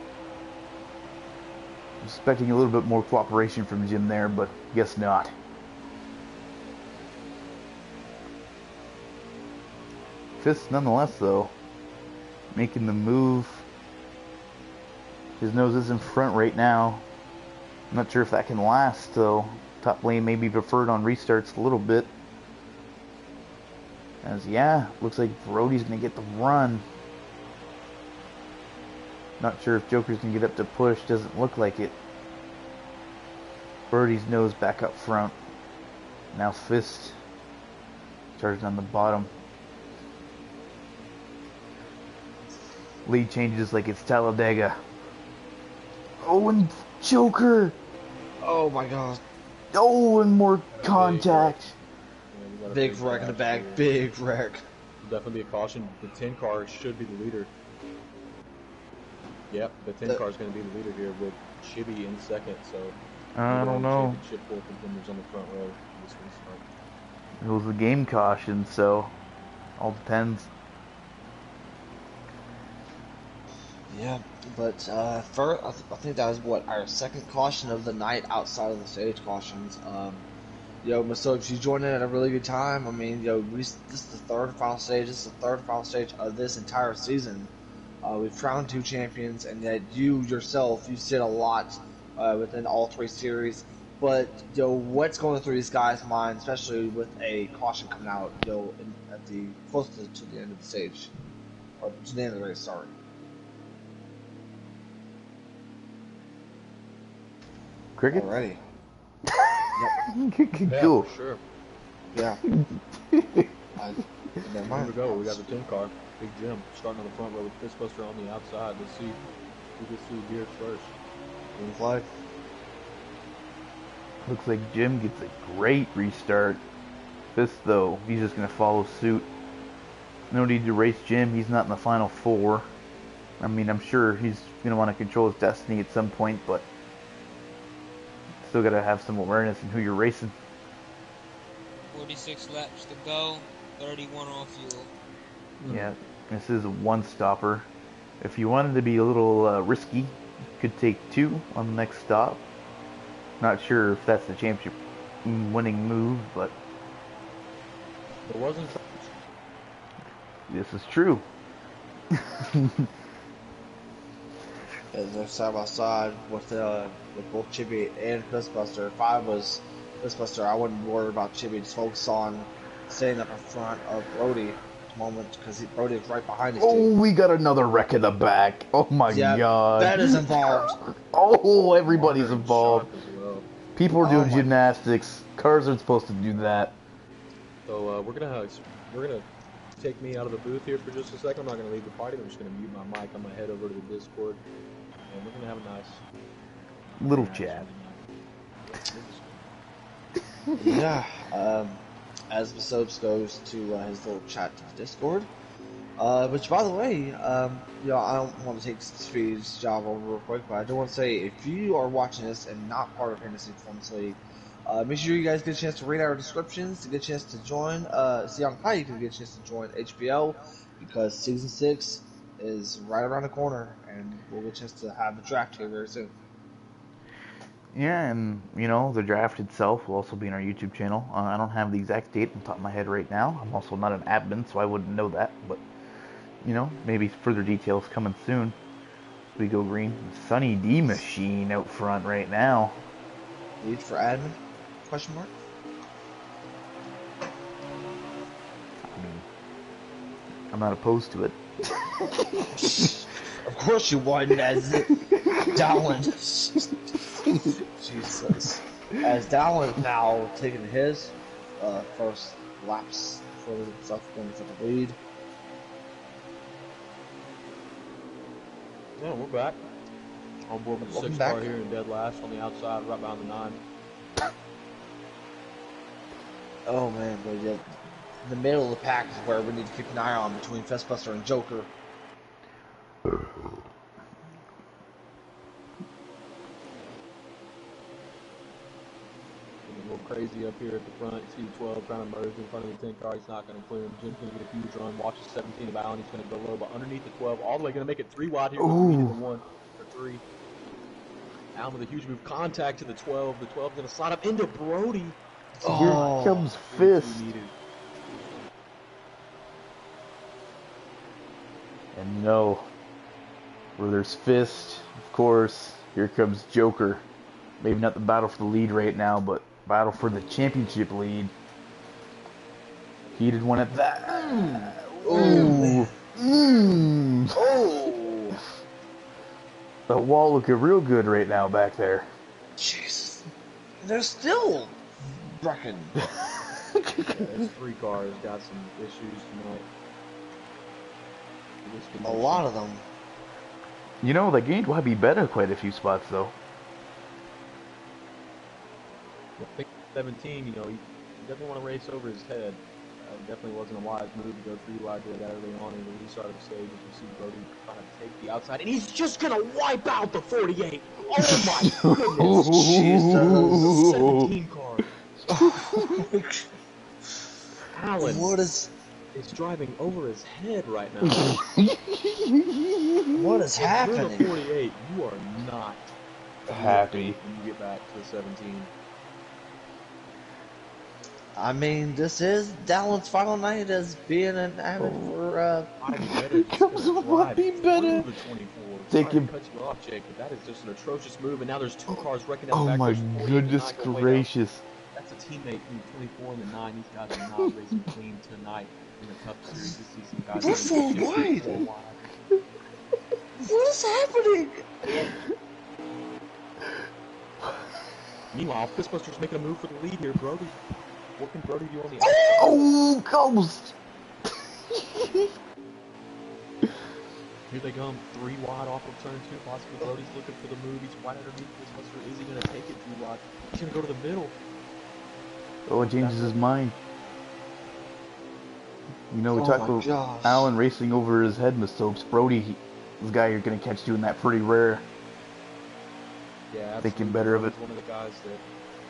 Expecting a little bit more cooperation from Jim there, but guess not. Fist, nonetheless, though, making the move. His nose is in front right now. I'm not sure if that can last, though. Top lane may be preferred on restarts a little bit. As, yeah, looks like Brody's going to get the run. Not sure if Joker's going to get up to push. Doesn't look like it. Brody's nose back up front. Now Fist charging on the bottom. Lead changes like it's Talladega. Oh, and Joker!
Oh my god.
Oh, and more contact.
got a
Big wreck in the
crash
back.
here.
Big wreck.
Definitely a caution. The 10 car should be the leader. Yep, the 10 car is going to be the leader here with Chibi in second. So
I don't know.
championship pole contenders on the front row for this restart.
It was a game caution, so all depends.
Yeah, but first, I think that was what our second caution of the night outside of the stage cautions. Masopes, you joined in at a really good time. I mean, this is the third and final stage. This is the third and final stage of this entire season. We've crowned 2 champions, and yet you yourself, you sit a lot within all 3 series. But what's going through these guys' minds, especially with a caution coming out, at the close to the end of the stage, or to the end of the race. Sorry.
Cricket?
Alrighty.
Yeah,
Cool.
for sure.
Yeah. Never
Here
mind.
we go. We got the 10 car. Big Jim starting on the front row with Fistbuster on the outside. Let's see who gets through the gears first.
Green flag.
Looks like Jim gets a great restart. Fist, though, he's just going to follow suit. No need to race Jim. He's not in the final 4. I mean, I'm sure he's going to want to control his destiny at some point, but still got to have some awareness in who you're racing.
46 laps to go, 31 on fuel.
Yeah, this is a one-stopper. If you wanted to be a little risky, you could take 2 on the next stop. Not sure if that's the championship winning move, but
It wasn't.
this is true.
As they're side by side with both Chibi and Fistbuster. If I was Fistbuster, I wouldn't worry about Chibi. Just focus on staying up in front of Brody at the moment, because Brody is right behind his
Oh,
team.
we got another wreck in the back. Oh my god.
That is involved.
Oh, everybody's involved.
Shot as well.
People are doing
my-
gymnastics. Cars aren't supposed to do that.
So we're gonna take me out of the booth here for just a second. I'm not gonna leave the party. I'm just gonna mute my mic. I'm gonna head over to the Discord, and we're gonna have a nice
Little chat.
Yeah. As Masopes goes to his little chat to the Discord. Which, by the way, I don't want to take Speed's job over real quick, but I do want to say, if you are watching this and not part of Hennessy Performance League, make sure you guys get a chance to read our descriptions, to get a chance to join, see how you can get a chance to join HPL, because Season 6 is right around the corner, and we'll get a chance to have the draft here very soon.
Yeah, and the draft itself will also be on our YouTube channel. I don't have the exact date on top of my head right now. I'm also not an admin, so I wouldn't know that, but maybe further details coming soon. We go green. Sunny D machine out front right now.
Lead for admin? Question mark?
I mean, I'm not opposed to it.
Of course you won, as Dallin. Jesus. As Dallin now taking his first laps for himself, going for the lead.
Yeah, we're back. On board with the
Welcome
6
back.
car here in dead last on the outside, right behind the 9.
Oh man, but yeah, the middle of the pack is where we need to keep an eye on between Fistbuster and Joker.
A little crazy up here at the front. You see 12 trying to merge in front of the 10 car. He's not going to clear him. Jim's going to get a huge run. Watches 17 of Allen. He's going to go low, but underneath the 12, all the way going to make it 3 wide here with 3 to the 1 for 3. Allen with a huge move. Contact to the 12. The 12 is going to slide up into Brody.
Oh,
Here comes Fist. And where there's Fist, of course, here comes Joker. Maybe not the battle for the lead right now, but battle for the championship lead. Heated one at that. Ooh.
Oh,
The wall looking real good right now back there.
Jesus. They're still wrecking.
This 3 car has got some issues tonight.
A lot of them.
They gained Webby better quite a few spots though.
I think 17, definitely want to race over his head. Definitely wasn't a wise move to go 3 wide there that early on in the restart of the stage. As you see Brody trying to take the outside, and he's just going to wipe out the 48. Oh my goodness.
Jesus.
17 car. Allen
What is
driving over his head right now.
what is
If you're
happening?
the 48, you are not
Happy.
when you get back to the 17.
I mean, this is Dallin's final night as being an avid for
Bobby Better just
Comes
gonna drive
Bobby
through
Better.
the 24.
Take
Sorry to
him.
cut you off, Jake, but that is just an atrocious move. And now there's 2 cars wrecking down
Oh
the back.
my
There's 48 and
goodness
9 going way down.
gracious.
That's a teammate from the 24 and the 9. These guys are not racing clean tonight in the Cup Series. You see some guys
We're
having to
4
shift
wide.
4 wide.
What is happening?
Meanwhile, Fistbuster's making a move for the lead here. Brody. What can Brody do on the outside?
Oh, Ghost!
Here they come, 3 wide off of turn 2. Possibly Brody's looking for the move. He's right underneath Fistbuster. Is he going to take it 3 wide? He's going to go to the middle.
Oh, it changes his mind. You know, we
Oh
talk
my
about
gosh.
Allen racing over his head, masopes. Brody, this guy you're going to catch doing that pretty rare.
Yeah,
Thinking
absolutely.
better of it.
He's one of the guys that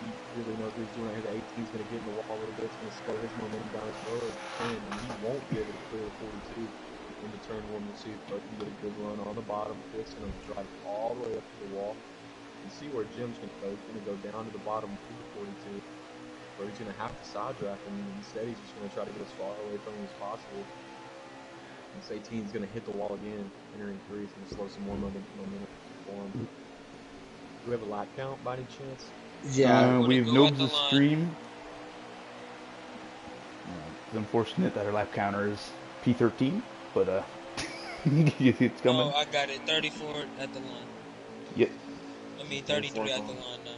he really knows what he's doing right here. The 18's going to get in the wall a little bit. It's going to slow his momentum down as well as 10, and he won't be able to clear the 42 into turn 1. We'll see if Brody can get a good run on the bottom. Fifth's going to drive all the way up to the wall. You see where Jim's going to go. He's going to go down to the bottom to the 42. Brody's going to have to side draft him, and instead he's just going to try to get as far away from him as possible. And this 18 is going to hit the wall again, entering 3. It's going to slow some more momentum for him. Do we have a lap count by any chance?
Yeah.
We have
Go at the
Nobes'
line.
stream. It's unfortunate that our lap counter is P13, but it's coming.
Oh, I got it. 34 at the line.
Yep.
I mean, 33 at the line now.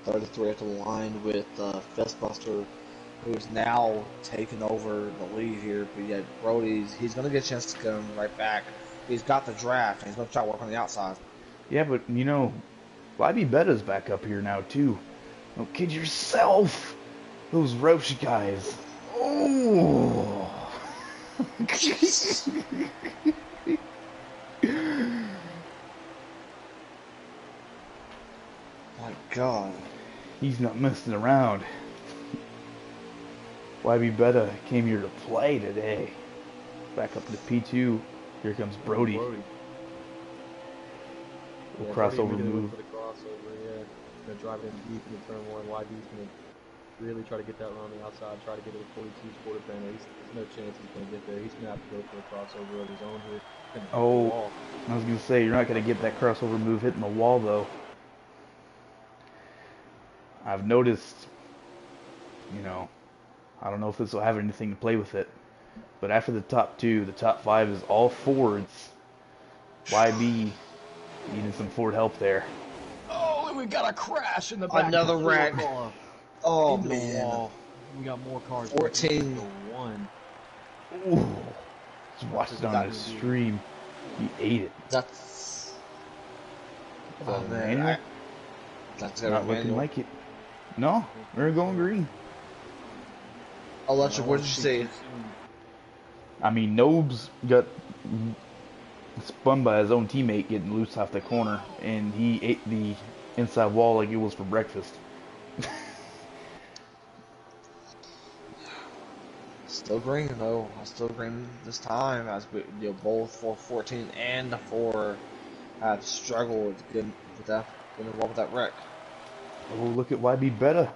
33 at the line with Fistbuster, who's now taken over the lead here. But yet he's going to get a chance to come right back. He's got the draft, and he's going to try to work on the outside.
Yeah, but you know, Bobby Betta's back up here now too. Don't kid yourself. Those Roush guys. Oh.
My God.
He's not messing around. YB Betta came here to play today. Back up to P2. Here comes Brody.
Yeah,
Crossover
Brody
move.
For the crossover, yeah. Gonna drive it in deep into turn 1. YB's gonna really try to get that run on the outside, try to get to the 42's quarter panel. There's no chance he's gonna get there. He's gonna have to go for a crossover of his own here.
Oh, I was gonna say you're not gonna get that crossover move hitting the wall though. I've noticed, you know, I don't know if this will have anything to play with it, but after the top 2, the top 5 is all Fords. YB needing some Ford help there.
Oh, and we got a crash in the back.
Another wreck. Oh,
into
man.
the wall. We got more cars.
14.
1.
Ooh, just watched it on the stream. He ate it.
That's.
Is that
Oh,
a
man.
manual?
That's
Not looking like it. No, we're going green.
Electric, what did you say?
I mean, Nobes got spun by his own teammate getting loose off the corner, and he ate the inside wall like it was for breakfast.
Still green though. Still green this time, as we, both 414 and the 4 have struggled getting involved with that wreck.
Oh, look at YB Betta.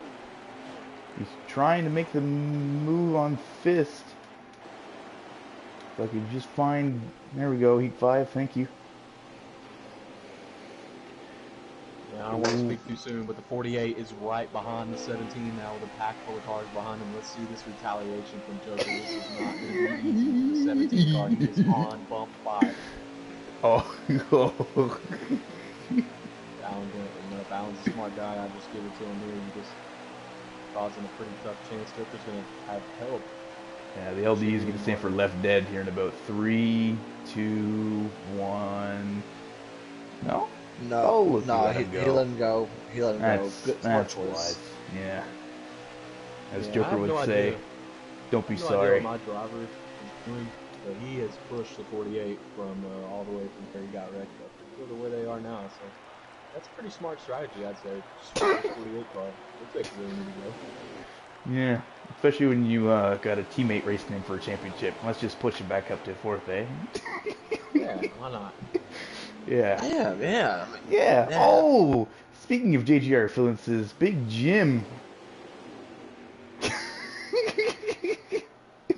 He's trying to make the move on Fist. If I could just find... There we go, Heat 5, thank you.
Yeah, I don't want to speak too soon, but the 48 is right behind the 17 now with a pack full of cars behind him. Let's see this retaliation from Joker. This is not going to be easy for the 17 car. He is on bump 5.
Oh.
If Allen's a smart guy, I'd just give it to him here. He just causing a pretty tough chance. Joker's going to have help.
Yeah, the LD is going to stand for left dead here in about 3, 2, 1. No?
No,
Oh, look,
no,
he let him go.
he let him go. He let him go. Good, smart
That's
choice.
wise. Yeah. As
Yeah, I
Joker
have
would
no
say,
idea.
don't
I
be
have no idea
sorry.
what my driver is doing, but he has pushed the 48 from all the way from where he got wrecked up to where they are now. So that's a pretty smart strategy, I'd say. Just push 48 car. Looks like you really need to go.
Yeah, especially when you got a teammate racing in for a championship. Let's just push it back up to fourth, eh?
Yeah, why not?
Yeah.
Yeah, yeah. I mean,
Yeah.
yeah.
Oh, speaking of JGR affiliates, Big Jim.
Yeah,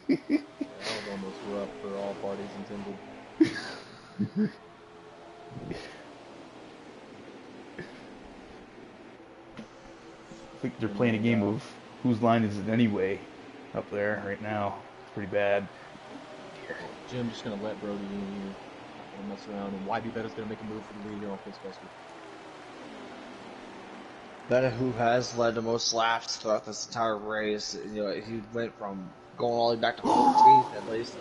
that was almost rough for all parties intended.
I think they're
Jim
playing a
rolled
game
out.
of whose line is it anyway up there right now. It's pretty bad.
Jim just gonna let Brody in here. Not gonna mess around, and YB Betta's gonna make a move for the lead here on Fistbuster.
Bennett, who has led the most laps throughout this entire race, you know, he went from going all the way back to 14th at least.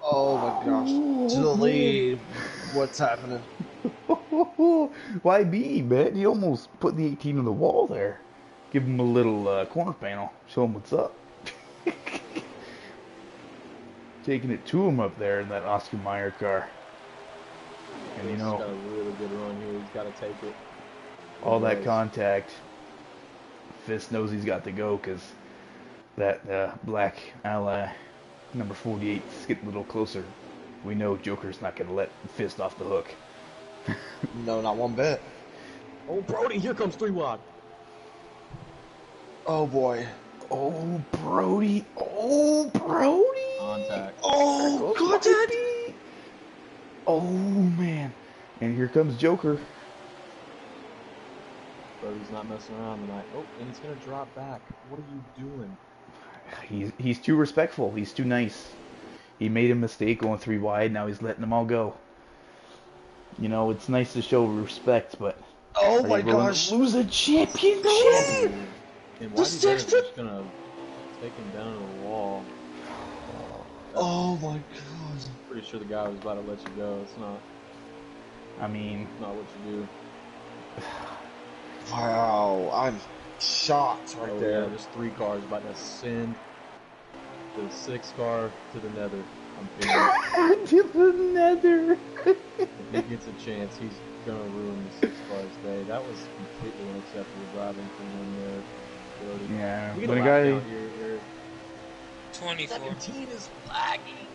Oh my gosh, to the lead. What's happening?
YB, man, he almost put the 18 on the wall there. Give him a little corner panel, show him what's up. Taking it to him up there in that Oscar Mayer car. And you
He's
know,
got a really good run here. He's got to take it.
all
He
that
does.
contact, Fist knows he's got to go because that black ally number 48 is getting a little closer. We know Joker's not going to let Fist off the hook.
No, not one bit.
Oh, Brody, here comes 3 wide.
Oh boy.
Oh, Brody. Oh, Brody.
Contact.
Oh,
Goes
contact!
YB. Oh, man. And here comes Joker.
Brody's not messing around tonight. Oh, and he's going to drop back. What are you doing?
He's too respectful. He's too nice. He made a mistake going 3 wide. Now he's letting them all go. You know, it's nice to show respect, but
Oh
are
my
you willing
gosh!
to lose a championship?
And
The
YB Betta's
60?
just going to take him down to the wall.
Oh my god.
Pretty sure the guy was about to let you go. It's not
I mean,
what you do.
Wow, I'm shocked right
Oh
there.
yeah, there's 3 cars about to send the 6 car to the nether. I'm feeling
to the nether.
if he gets a chance, he's gonna ruin the 6 car's day. That was completely unacceptable driving from him there. Brody.
Yeah,
We get
when
a
a
lap
guy,
count here, Eric.
24.
17 is lagging.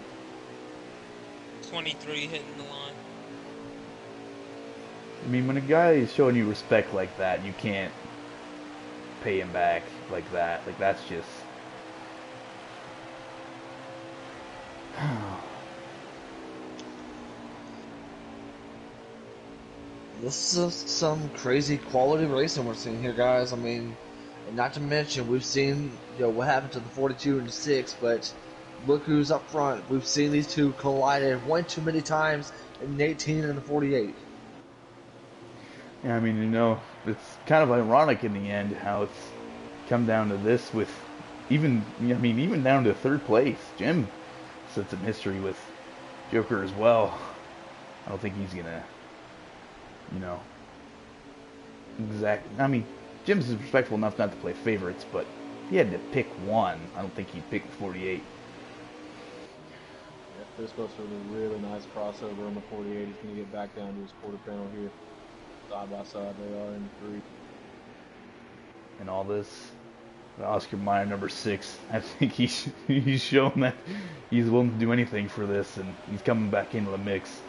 23 hitting the line.
I mean, when a guy is showing you respect like that, you can't pay him back like that. Like that's just.
This is some crazy quality racing we're seeing here, guys. I mean, and not to mention we've seen what happened to the 42 and the 6, but look who's up front. We've seen these two collided one too many times in the 18 and the 48.
Yeah, I mean, you know, it's kind of ironic in the end how it's come down to this with even down to 3rd place. Jim set some history with Joker as well. I don't think he's gonna, you know, I mean, Jim's respectful enough not to play favorites, but he had to pick one. I don't think he'd pick 48.
Yeah, this goes for a really nice crossover on the 48. He's gonna get back down to his quarter panel here. Side by side, they are in 3.
And all this, Oscar Mayer number 6. I think he's shown that he's willing to do anything for this, and he's coming back into the mix.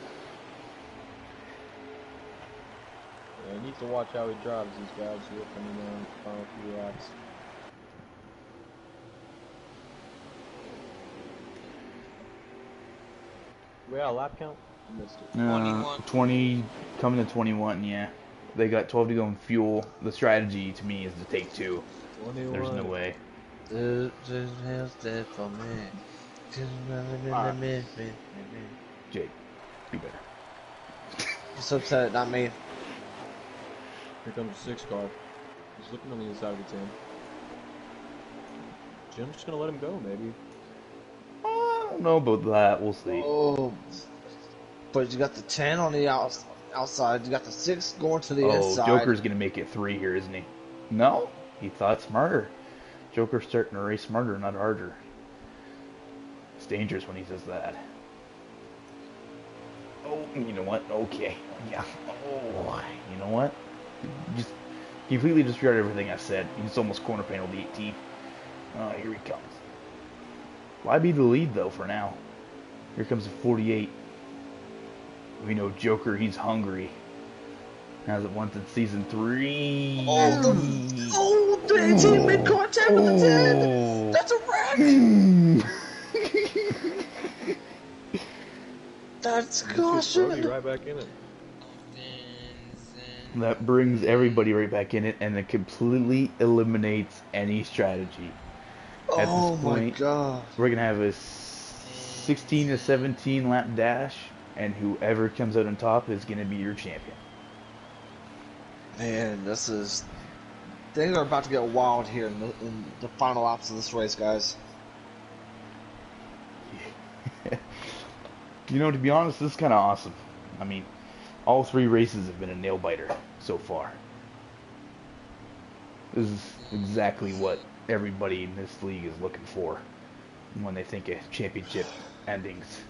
Yeah, he needs to watch how he drives these guys here coming down the final few laps. Do we have a lap count? I missed it.
21.
20, coming to 21, yeah. They got 12 to go in fuel. The strategy to me is to take 2.
21.
There's no way. Jake, be better.
Just upset, not me.
Here comes the 6 car. He's looking on the inside of the 10. Jim's just gonna let him go, maybe.
I don't know about that. We'll see.
Oh, but you got the 10 on the outside. You got the 6 going to the inside.
Joker's gonna make it 3 here, isn't he? No, he thought smarter. Joker's starting to race smarter, not harder. It's dangerous when he says that. Oh, you know what? Okay. Yeah. Oh, you know what? Just completely disregard everything I said. He's almost corner panel the 18. Oh, here he comes. Why be the lead, though, for now? Here comes the 48. We know Joker, he's hungry. Has it once in season 3.
The 18 made contact with the 10. That's a wreck. That's caution.
Right back in it.
That brings everybody right back in it, and it completely eliminates any strategy. At this point,
my God.
We're gonna have a 16 to 17 lap dash, and whoever comes out on top is gonna be your champion.
Man, things are about to get wild here in the final laps of this race, guys.
You know, to be honest, this is kind of awesome. I mean, all 3 races have been a nail-biter so far. This is exactly what everybody in this league is looking for when they think of championship endings.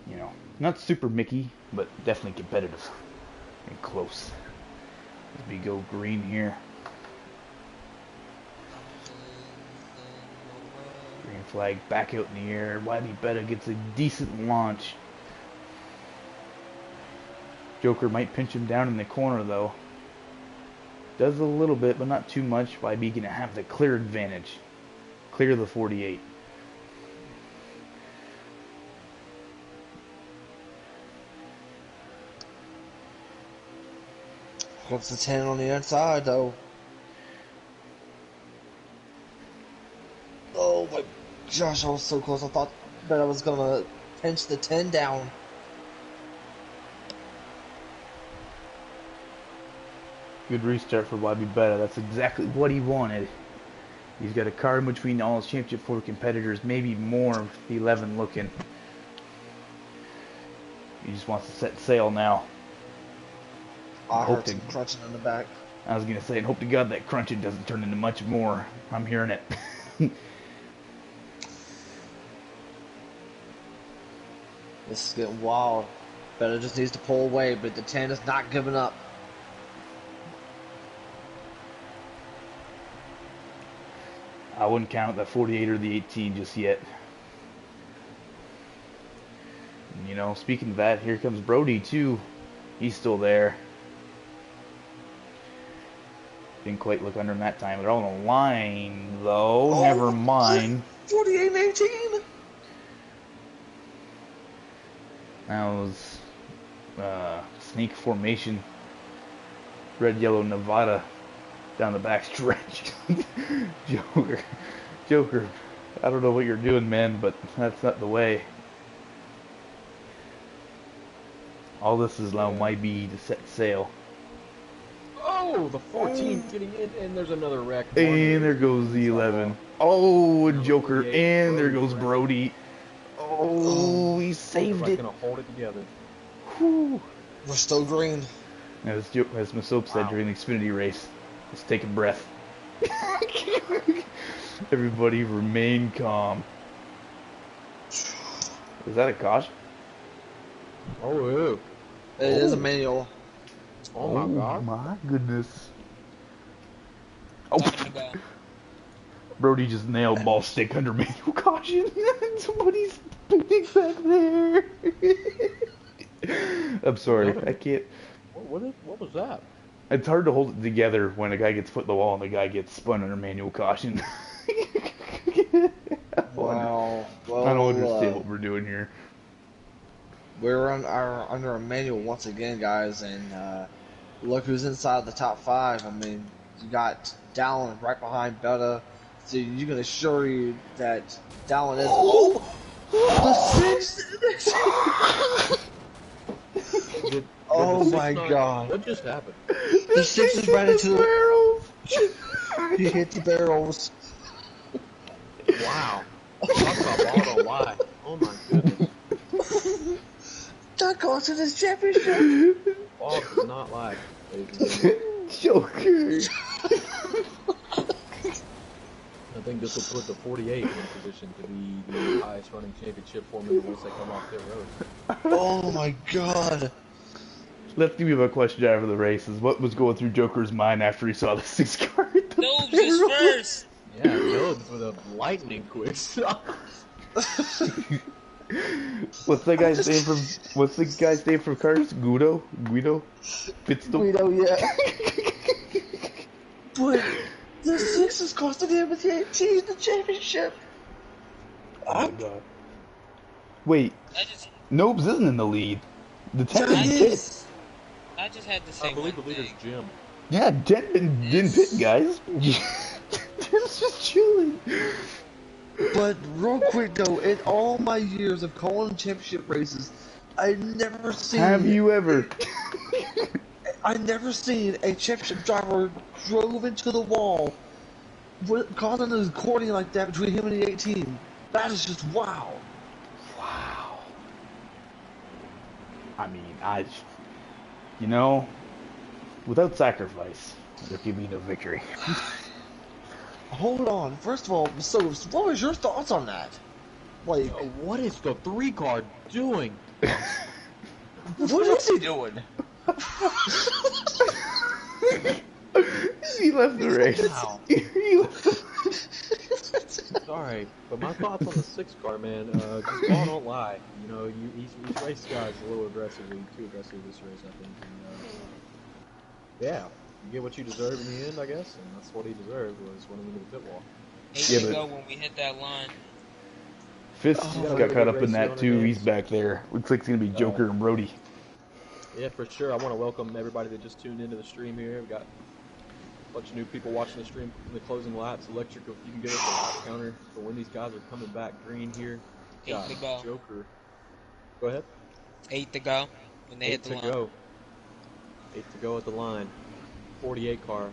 You know, not super Mickey, but definitely competitive and close. As we go green here. Green flag back out in the air. YB Beta gets a decent launch. Joker might pinch him down in the corner though. Does a little bit, but not too much. YB gonna have the clear advantage. Clear the 48.
Comes the 10 on the inside, though. Oh my gosh, I was so close. I thought that I was gonna pinch the 10 down.
Good restart for YB Beta. That's exactly what he wanted. He's got a car in between all his Championship 4 competitors, maybe more of the 11 looking. He just wants to set sail now.
I heard some crunching in the back.
I was going to say, and hope to God that crunching doesn't turn into much more. I'm hearing it.
This is getting wild. Beta just needs to pull away, but the 10 is not giving up.
I wouldn't count the 48 or the 18 just yet. You know, speaking of that, here comes Brody too. He's still there. Didn't quite look under him that time. They're all on the line, though. Oh, never mind.
48 and 18.
That was sneak formation. Red, yellow, Nevada down the back stretch. Joker, I don't know what you're doing, man, but that's not the way. All this is allowing YB to set sail.
Oh, the 14 getting in, and there's another wreck.
And there goes the 11. Oh, and Joker, and there goes Brody. Oh, he saved it.
Gonna hold it together.
Whew.
We're still green.
As Masopes said during the Xfinity race, let's take a breath. Everybody remain calm. Is that a caution?
Oh,
it is a manual.
Oh my God.
My goodness. Oh, Brody just nailed ball stick under manual caution. Somebody's picnic back there. I'm sorry, I can't.
What was that?
It's hard to hold it together when a guy gets put in the wall and the guy gets spun under manual caution.
Wow. Well,
I don't understand what we're doing here.
We're under a manual once again, guys, and look who's inside the top 5. I mean, you got Dallin right behind Beta, so you can assure you that Dallin is. Oh, the 6. Oh my God!
What just happened?
The 6 is right into the barrels. He hit the barrels.
Wow. Talk about auto lie. Oh my goodness.
That goes to this championship.
Ball does not lie.
Joker.
think this will put the 48 in position to be the highest running championship formula once they come off pit road.
Oh my god.
Let's give you a question after the races. What was going through Joker's mind after he saw the 6 car at the
Noobs is
barrel?
first.
Yeah, Nobes with a lightning quick stop.
What's the guy's name from Cars? Guido? Pitstop?
Guido, yeah. But the 6 is costing him with the 18 the championship.
Oh my god. Wait, Nobes isn't in the lead. The 10
Yeah,
didn't
he
pit.
is.
I just had to say
I believe the
one
leader's
thing.
Jim.
Yeah, 10 didn't pit, guys. 10's just chilling.
But real quick though, in all my years of calling championship races, I've never seen.
Have you ever?
I've never seen a championship driver drove into the wall, causing a recording like that between him and the 18. That is just wow.
Wow. I mean, you know, without sacrifice, there can be no victory.
Hold on. First of all, so what was your thoughts on that? Like,
What is the 3 car doing?
what is he doing?
He left the race.
Wow.
He left.
Sorry, but my thoughts on the 6 car, man, just ball don't lie. You know, he's raced guys a little aggressively, too aggressive this race, I think. And, yeah, you get what you deserve in the end, I guess, and that's what he deserved, was running into the pit wall.
Eight to go when we hit that line.
Fist
Oh,
got caught up in
race
that too.
on
He's
it.
back there. Looks like it's gonna be Joker and Brody.
Yeah, for sure. I want to welcome everybody that just tuned into the stream here. We've got a bunch of new people watching the stream in the closing laps. Electric, if you can give us a lap counter for when these guys are coming back green here.
8 to go.
Joker. Go ahead.
8 to go when they
8
hit the
to
line.
go. 8 to go at the line. 48 car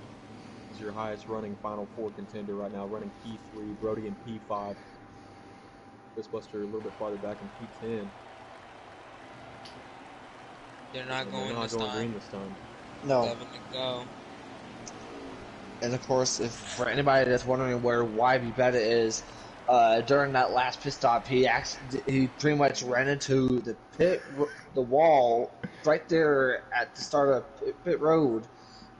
is your highest running Final Four contender right now, running P3, Brody in P5. Fistbuster a little bit farther back in P10.
They're not
And
going
they're not
this
going
time.
green this time.
No.
11 to go.
And of course, if for anybody that's wondering why Bubetta is, during that last pit stop, he pretty much ran into the wall right there at the start of pit road,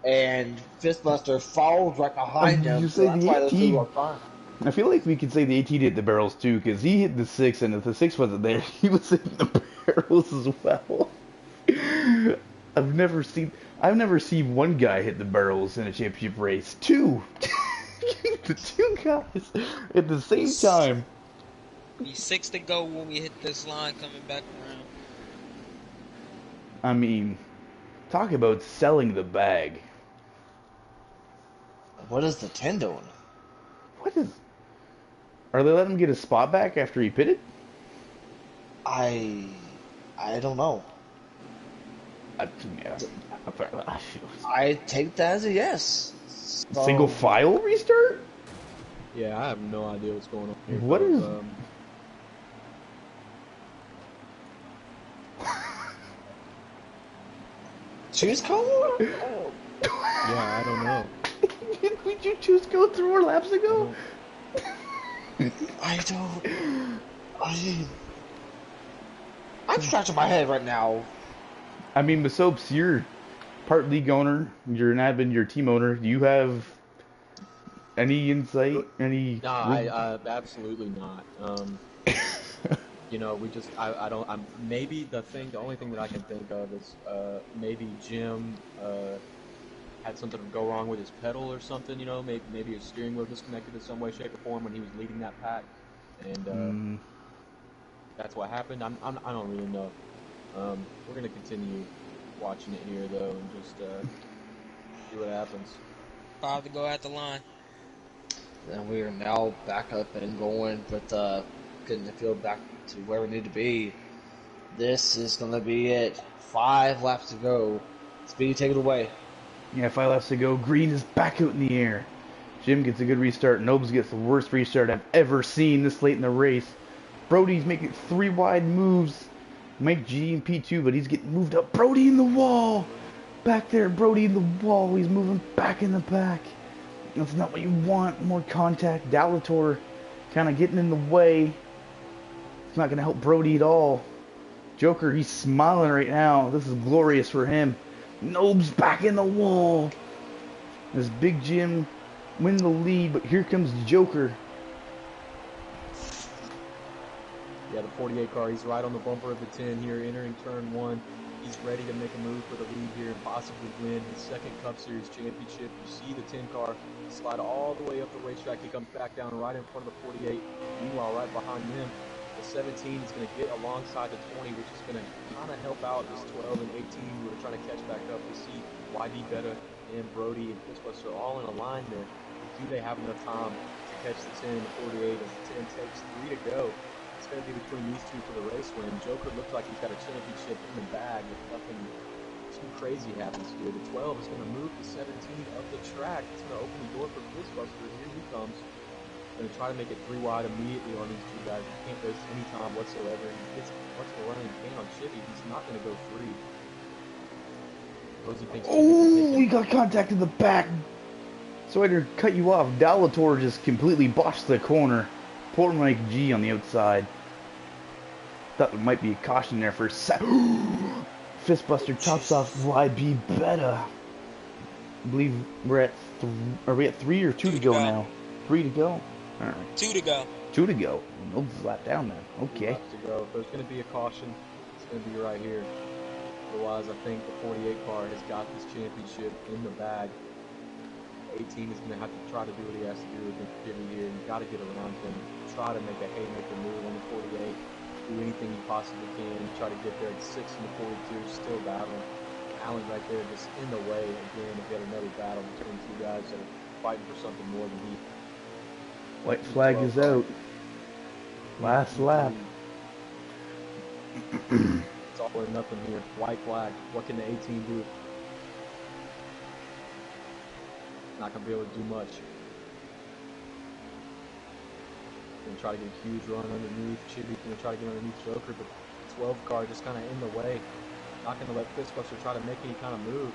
and Fistbuster followed right behind him.
You
So
say
that's
the
why those
18.
two are fine.
I feel like we could say the 18 hit the barrels too, because he hit the 6, and if the 6 wasn't there, he was hitting the barrels as well. I've never seen one guy hit the barrels in a championship race. 2, the 2 guys at the same time.
He's 6 to go when we hit this line coming back around.
I mean, talk about selling the bag.
What is the 10 doing?
What is? Are they letting him get his spot back after he pitted?
I don't know.
Yeah.
I take that as a yes. So,
Single file restart?
Yeah, I have no idea what's going on here.
What
fellas.
is-
choose color?
Yeah, I don't know.
Did you choose go 3 more laps ago?
I don't. I'm scratching my head right now.
I mean, Masopes, you're part league owner, you're an admin, you're a team owner. Do you have any insight? Any?
No, I absolutely not. You know, maybe the only thing that I can think of is maybe Jim had something go wrong with his pedal or something. You know, maybe his steering wheel disconnected in some way, shape, or form when he was leading that pack, and that's what happened. I don't really know. We're gonna continue watching it here though, and just see what happens.
5 to go at the line.
And we are now back up and going, but getting the field back to where we need to be. This is going to be it. 5 laps to go. Speedy, take it away.
Yeah, 5 laps to go. Green is back out in the air. Jim gets a good restart. Nobes gets the worst restart I've ever seen this late in the race. Brody's making 3 wide moves. Mike G in P2, but he's getting moved up. Brody in the wall. Back there, Brody in the wall. He's moving back in the back. That's not what you want. More contact. Dalator kind of getting in the way. It's not going to help Brody at all. Joker, he's smiling right now. This is glorious for him. Nobe's back in the wall. This Big Jim win the lead, but here comes Joker.
Yeah, the 48 car, he's right on the bumper of the 10 here, entering turn 1. He's ready to make a move for the lead here and possibly win his second Cup Series championship. You see the 10 car slide all the way up the racetrack. He comes back down right in front of the 48. Meanwhile, right behind him, the 17 is going to get alongside the 20, which is going to kind of help out this 12 and 18 who are trying to catch back up. We see YD Beta and Brody and Fistbuster all in a line there. Do they have enough time to catch the 10 and the 48 as the 10 takes 3 to go? It's going to be between these two for the race win. Joker looks like he's got a championship in the bag if nothing too crazy happens here. The 12 is going to move the 17 up the track. It's going to open the door for Fistbuster. Here he comes. Going to try to make it 3 wide immediately on these two guys. He can't waste any time whatsoever. He gets as much of a run as he can on Chivy. He's not going to go 3.
Oh, he got contact in the back. So I had to cut you off. Dalator just completely botched the corner. Poor Mike G on the outside. Thought there might be a caution there for a sec. Fistbuster tops off YB Beta. I believe we're at are we at 3 or 2 to go now? 3 to go. All right.
2 to go.
2 to go. No flat down then. Okay.
2 to go. If there's going to be a caution, it's going to be right here. Otherwise, I think the 48 car has got this championship in the bag. 18 is going to have to try to do what he has to do against Jimmy here. You've got to get around him. Try to make a haymaker move on the 48. Do anything you possibly can. Try to get there at 6 and the 42. Still battling. Allen right there just in the way again to get another battle between two guys that are fighting for something more than he.
White flag is out. Last lap.
It's all or nothing here. White flag. What can the 18 do? Not going to be able to do much. Going to try to get a huge run underneath. Chibi's going to try to get underneath Joker, but 12 car just kind of in the way. Not going to let Fistbuster try to make any kind of move.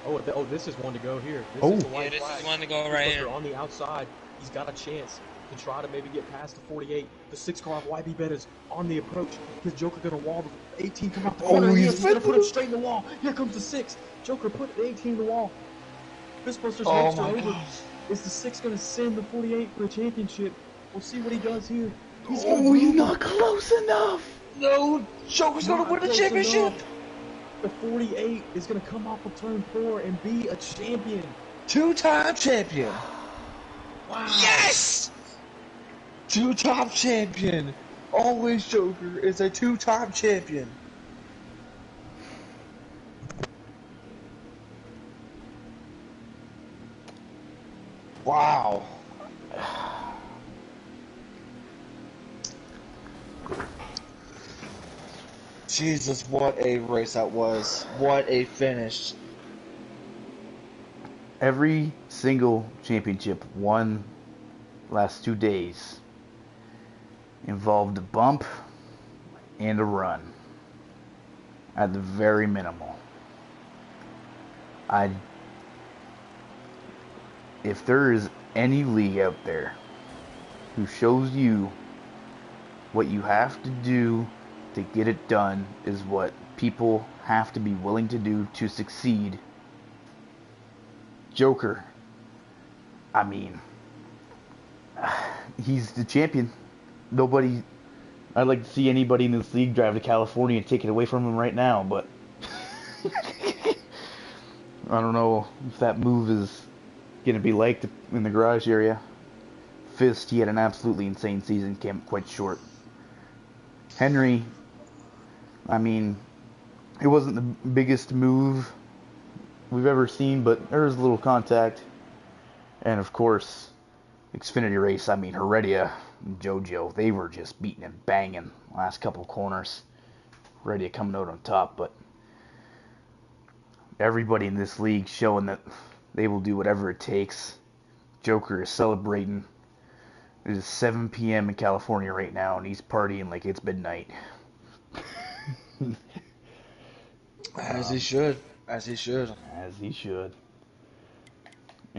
Oh, this is one to go here. This is the white
this
flag.
is one to go right here.
On the outside, he's got a chance to try to maybe get past the 48. The 6 car of YB Betta's on the approach. His Joker going to wall the 18 come out the corner. He's going to put it straight in the wall. Here comes the 6. Joker put the 18 in the wall. Fistbuster's next over. Is the 6 going to send the 48 for a championship? We'll see what he does here.
He's not close enough.
No, Joker's going to win the championship.
Enough. The 48 is going to come off of turn 4 and be a champion.
2-time champion.
Wow.
Yes!
2-time champion. AlwaysJokerr is a 2-time champion. Wow. Jesus, what a race that was. What a finish.
Every single championship won last 2 days involved a bump and a run at the very minimal. If there is any league out there who shows you what you have to do to get it done is what people have to be willing to do to succeed, Joker, I mean, he's the champion. I'd like to see anybody in this league drive to California and take it away from him right now, but I don't know if that move is going to be liked in the garage area. Fist, he had an absolutely insane season, came quite short. Henry, I mean, it wasn't the biggest move we've ever seen, but there was a little contact. And of course, Xfinity race, I mean, Heredia and JoJo, they were just beating and banging last couple corners. Heredia coming out on top, but everybody in this league showing that they will do whatever it takes. Joker is celebrating. It is 7 p.m. in California right now, and he's partying like it's midnight.
As he should. As he should.
As he should.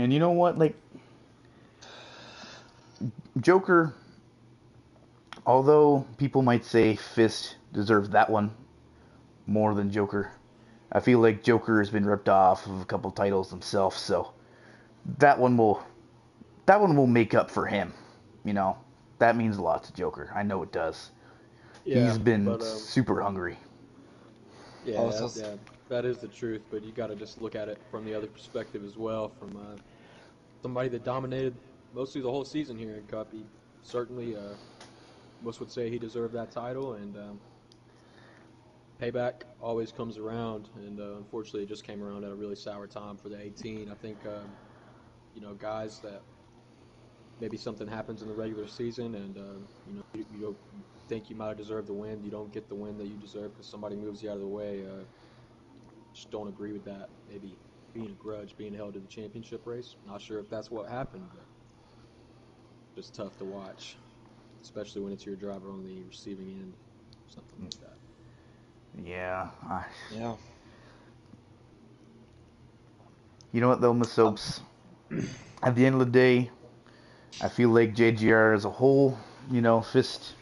And you know what? Like, Joker, although people might say Fist deserved that one more than Joker, I feel like Joker has been ripped off of a couple titles himself, so that one will make up for him. You know, that means a lot to Joker. I know it does.
Yeah,
He's been
but
super hungry.
yeah, yeah, that is the truth. But you got to just look at it from the other perspective as well. From somebody that dominated mostly the whole season here in Cup, he certainly most would say he deserved that title, and payback always comes around. And unfortunately, it just came around at a really sour time for the 18. I think guys that maybe something happens in the regular season, and you don't think you might have deserved the win, you don't get the win that you deserve because somebody moves you out of the way. Just don't agree with that. Maybe being a grudge, being held to the championship race. Not sure if that's what happened, but just tough to watch, especially when it's your driver on the receiving end, something like that.
Yeah.
Yeah.
You know what though, Masopes? At the end of the day, I feel like JGR as a whole, Fist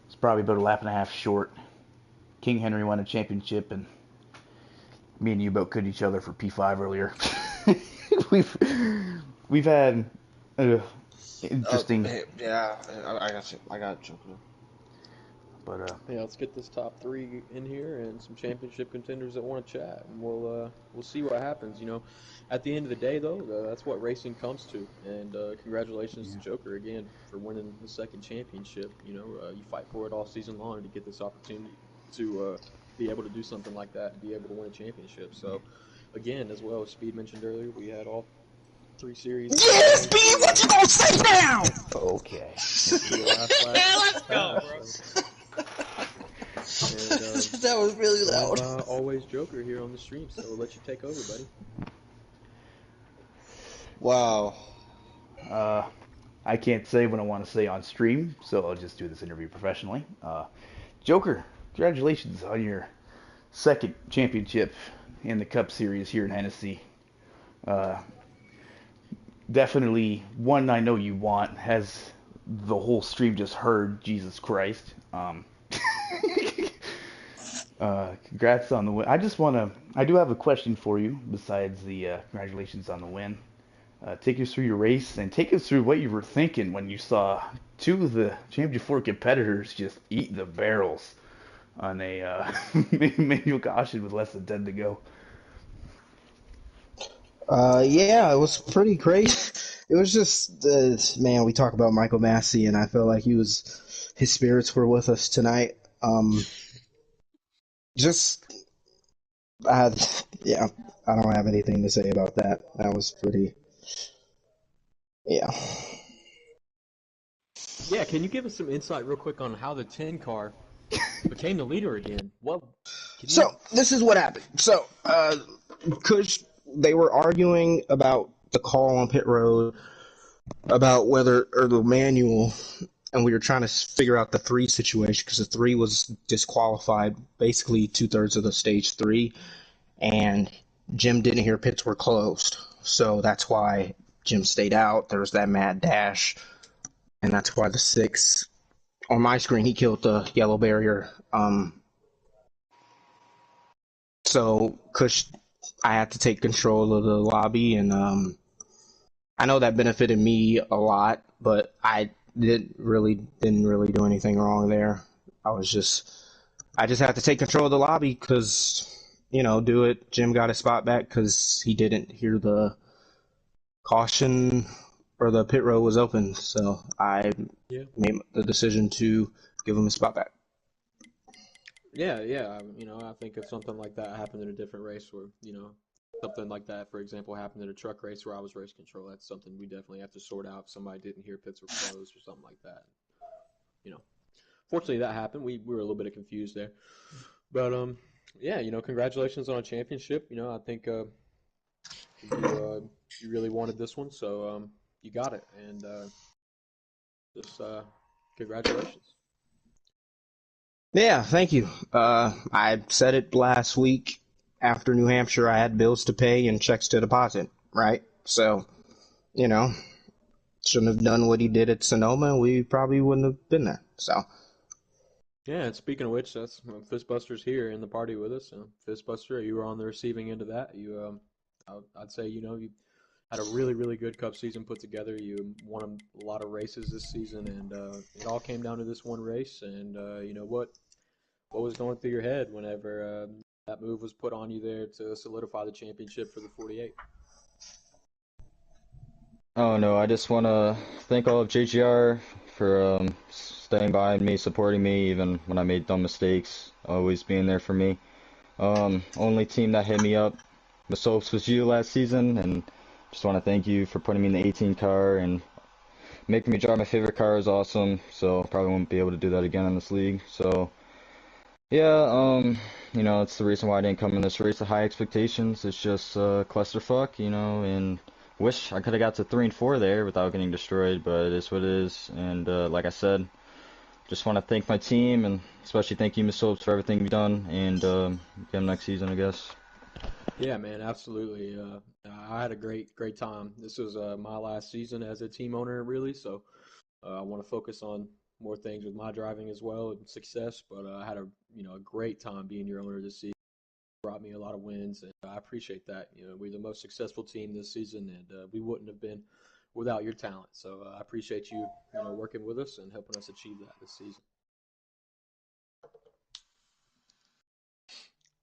is probably about a lap and a half short. King Henry won a championship, and me and you about cut each other for P5 earlier. we've we've had interesting,
Yeah, I got you. I got you.
but
Yeah, let's get this top three in here and some championship contenders that want to chat, and we'll see what happens. At the end of the day, though, that's what racing comes to. And congratulations to Joker again for winning the second championship. You fight for it all season long to get this opportunity to be able to do something like that and be able to win a championship. So, again, as well as Speed mentioned earlier, we had all three series.
Yeah, Speed, what you gonna say now?
Okay.
Let's go, bro.
And, that was really loud.
Always Joker here on the stream, so we'll let you take over, buddy.
Wow.
I can't say what I want to say on stream, so I'll just do this interview professionally. Joker, congratulations on your second championship in the Cup Series here in Hennessy. Definitely one I know you want. Has the whole stream just heard? Jesus Christ. Congrats on the win. I do have a question for you besides the congratulations on the win. Take us through your race and take us through what you were thinking when you saw two of the Championship 4 competitors just eat the barrels on a manual caution with less than 10 to go.
Yeah, it was pretty great. It was just, man, we talk about Michael Massey, and I felt like his spirits were with us tonight. Yeah, I don't have anything to say about that. That was pretty, yeah.
Yeah, can you give us some insight real quick on how the 10 car became the leader again?
So, this is what happened. So, Kush, they were arguing about the call on pit road, about or the manual, and we were trying to figure out the 3 situation because the 3 was disqualified basically 2/3 of the stage 3, and Jim didn't hear pits were closed. So that's why Jim stayed out. There was that mad dash, and that's why the 6 on my screen he killed the yellow barrier. So Kush, I had to take control of the lobby, and I know that benefited me a lot, but I didn't really do anything wrong there. I just had to take control of the lobby because, do it. Jim got his spot back because he didn't hear the caution or the pit road was open. So I made the decision to give him his spot back.
Yeah. I think if something like that happened in a different race where, something like that, for example, happened in a truck race where I was race control, that's something we definitely have to sort out if somebody didn't hear pits were closed or something like that. Fortunately that happened. We were a little bit confused there. But, congratulations on a championship. I think you really wanted this one, so you got it. And just congratulations.
Yeah, thank you. I said it last week. After New Hampshire, I had bills to pay and checks to deposit, right? So, you know, shouldn't have done what he did at Sonoma, and we probably wouldn't have been there. So,
Yeah, and speaking of which, that's Fistbuster's here in the party with us. Fistbuster, you were on the receiving end of that. I'd say you had a really, really good Cup season put together. You won a lot of races this season, and it all came down to this one race. And you know what was going through your head whenever that move was put on you there to solidify the championship for the 48?
Oh no, I just want to thank all of JGR for staying by me, supporting me even when I made dumb mistakes, always being there for me. Only team that hit me up, masopes, was you last season, and just want to thank you for putting me in the 18 car and making me drive my favorite car is awesome. So probably won't be able to do that again in this league. So yeah, it's the reason why I didn't come in this race with high expectations. It's just clusterfuck, and wish I could have got to 3 and 4 there without getting destroyed, but it is what it is. And like I said, just want to thank my team and especially thank you, Miss Hopes, for everything you've done. And get them next season, I guess.
Yeah, man, absolutely. I had a great time. This was my last season as a team owner, really. So I want to focus on more things with my driving as well and success. But I had a great time being your owner this season. Brought me a lot of wins, and I appreciate that. We're the most successful team this season, and we wouldn't have been without your talent. So I appreciate you, working with us and helping us achieve that this season.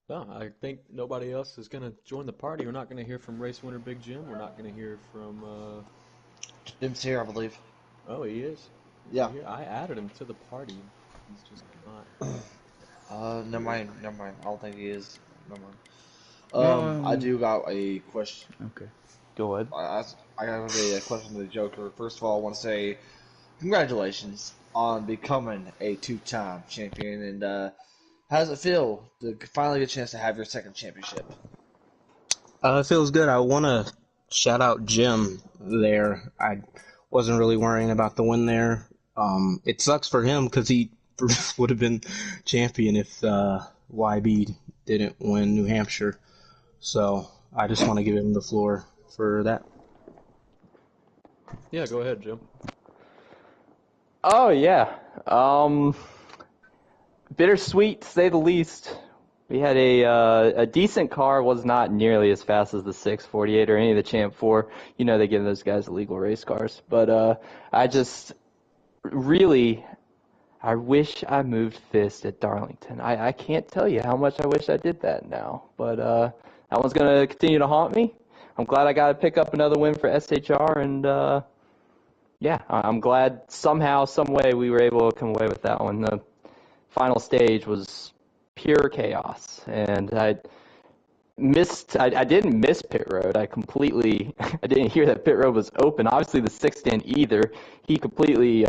No, I think nobody else is going to join the party. We're not going to hear from race winner Big Jim. We're not going to hear from.
Jim's here, I believe.
Oh, he is.
Yeah.
I added him to the party. He's just not.
Never mind. I don't think he is. Never mind.
No,
I do got a question.
Okay. Go ahead.
I got a question to the Joker. First of all, I want to say congratulations on becoming a two-time champion, and how does it feel to finally get a chance to have your second championship?
it feels good. I want to shout out Jim there. I wasn't really worrying about the win there. It sucks for him because he would have been champion if YB didn't win New Hampshire. So I just want to give him the floor for that.
Yeah, go ahead, Jim.
Oh yeah, bittersweet to say the least. We had a decent car, was not nearly as fast as the 648 or any of the Champ 4. They give those guys illegal race cars. But I just really, I wish I moved Fist at Darlington. I can't tell you how much I wish I did that now. But that one's going to continue to haunt me. I'm glad I got to pick up another win for SHR, and yeah, I'm glad somehow, some way we were able to come away with that one. The final stage was pure chaos, and I didn't miss pit road. I didn't hear that pit road was open. Obviously the 610 either. He completely,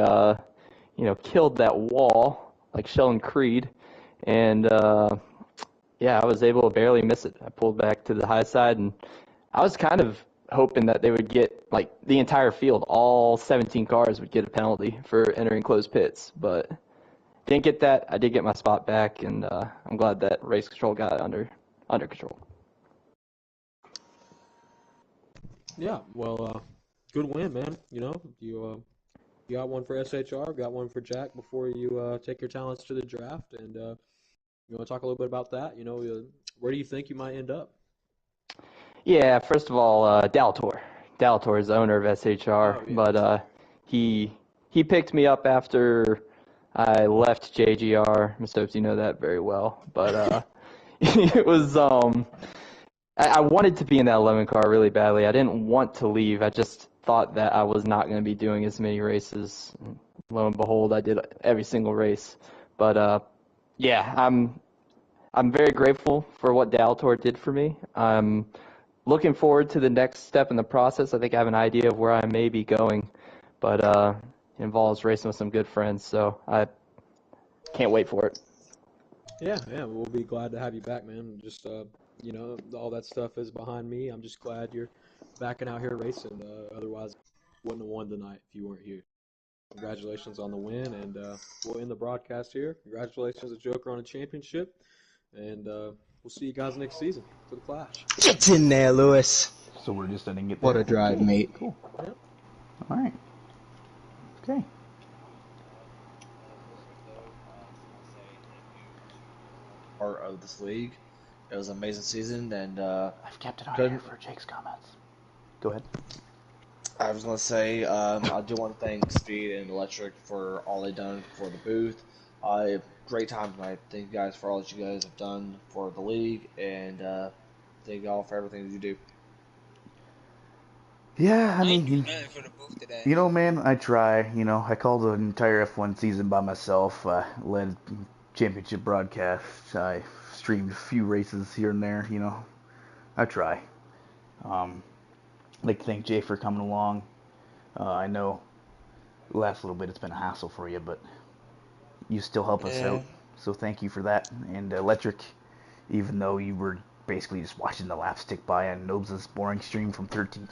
killed that wall like Sheldon Creed, and yeah, I was able to barely miss it. I pulled back to the high side, and I was kind of hoping that they would get, like, the entire field, all 17 cars would get a penalty for entering closed pits, but didn't get that. I did get my spot back, and I'm glad that race control got it under control.
Yeah, well, good win, man. You got one for SHR, got one for Jack before you take your talents to the draft, and you want to talk a little bit about that? Where do you think you might end up?
Yeah, first of all, Daltor. Daltor is the owner of SHR,
Oh, yeah.
but he picked me up after I left JGR. Mr. Hopes, you know that very well. But it was I wanted to be in that 11 car really badly. I didn't want to leave. I just thought that I was not going to be doing as many races. Lo and behold, I did every single race. But yeah, I'm very grateful for what Daltor did for me. I'm looking forward to the next step in the process. I think I have an idea of where I may be going, but it involves racing with some good friends, so I can't wait for it.
Yeah, we'll be glad to have you back, man. Just all that stuff is behind me. I'm just glad you're back and out here racing. Otherwise, wouldn't have won tonight if you weren't here. Congratulations on the win, and we'll end the broadcast here. Congratulations to Joker on a championship, and we'll see you guys next season for the Clash.
Get in there, Lewis.
So we're just ending it there.
What a drive,
Okay,
mate.
Cool.
Yep.
All right. Okay.
Real quick though, I just want to say thank you for part of this league. It was an amazing season, and
I've kept it on here
couldn't.
for Jake's comments. Go ahead.
I was gonna say I do want to thank Speed and Electric for all they've done for the booth. Great time tonight. Thank you guys for all that you guys have done for the league, and thank you all for everything that you do.
Yeah, I
I ain't
mean,
do nothing for the booth today.
you know, man, I try. You know, I called an entire F1 season by myself. Led championship broadcasts. I streamed a few races here and there. You know, I try. I'd like to thank Jay for coming along. I know the last little bit it's been a hassle for you, but you still help us
Yeah.
out. So thank you for that. And Electric, even though you were basically just watching the laps tick by on Nobes' boring stream from 13th.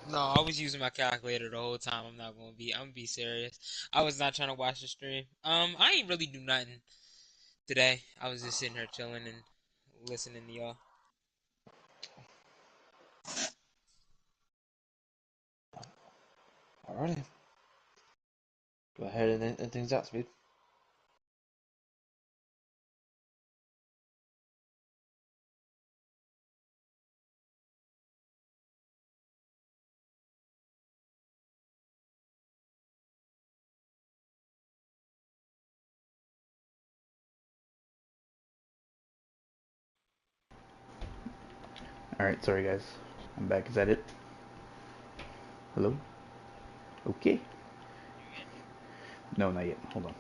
No, I was using my calculator the whole time. I'm gonna be serious. I was not trying to watch the stream. I ain't really do nothing today. I was just sitting here chilling and listening to y'all.
Alrighty. Go ahead and end things out, Speed.
Alright, sorry guys. I'm back. Is that it? Hello? Okay. No, not yet. Hold on.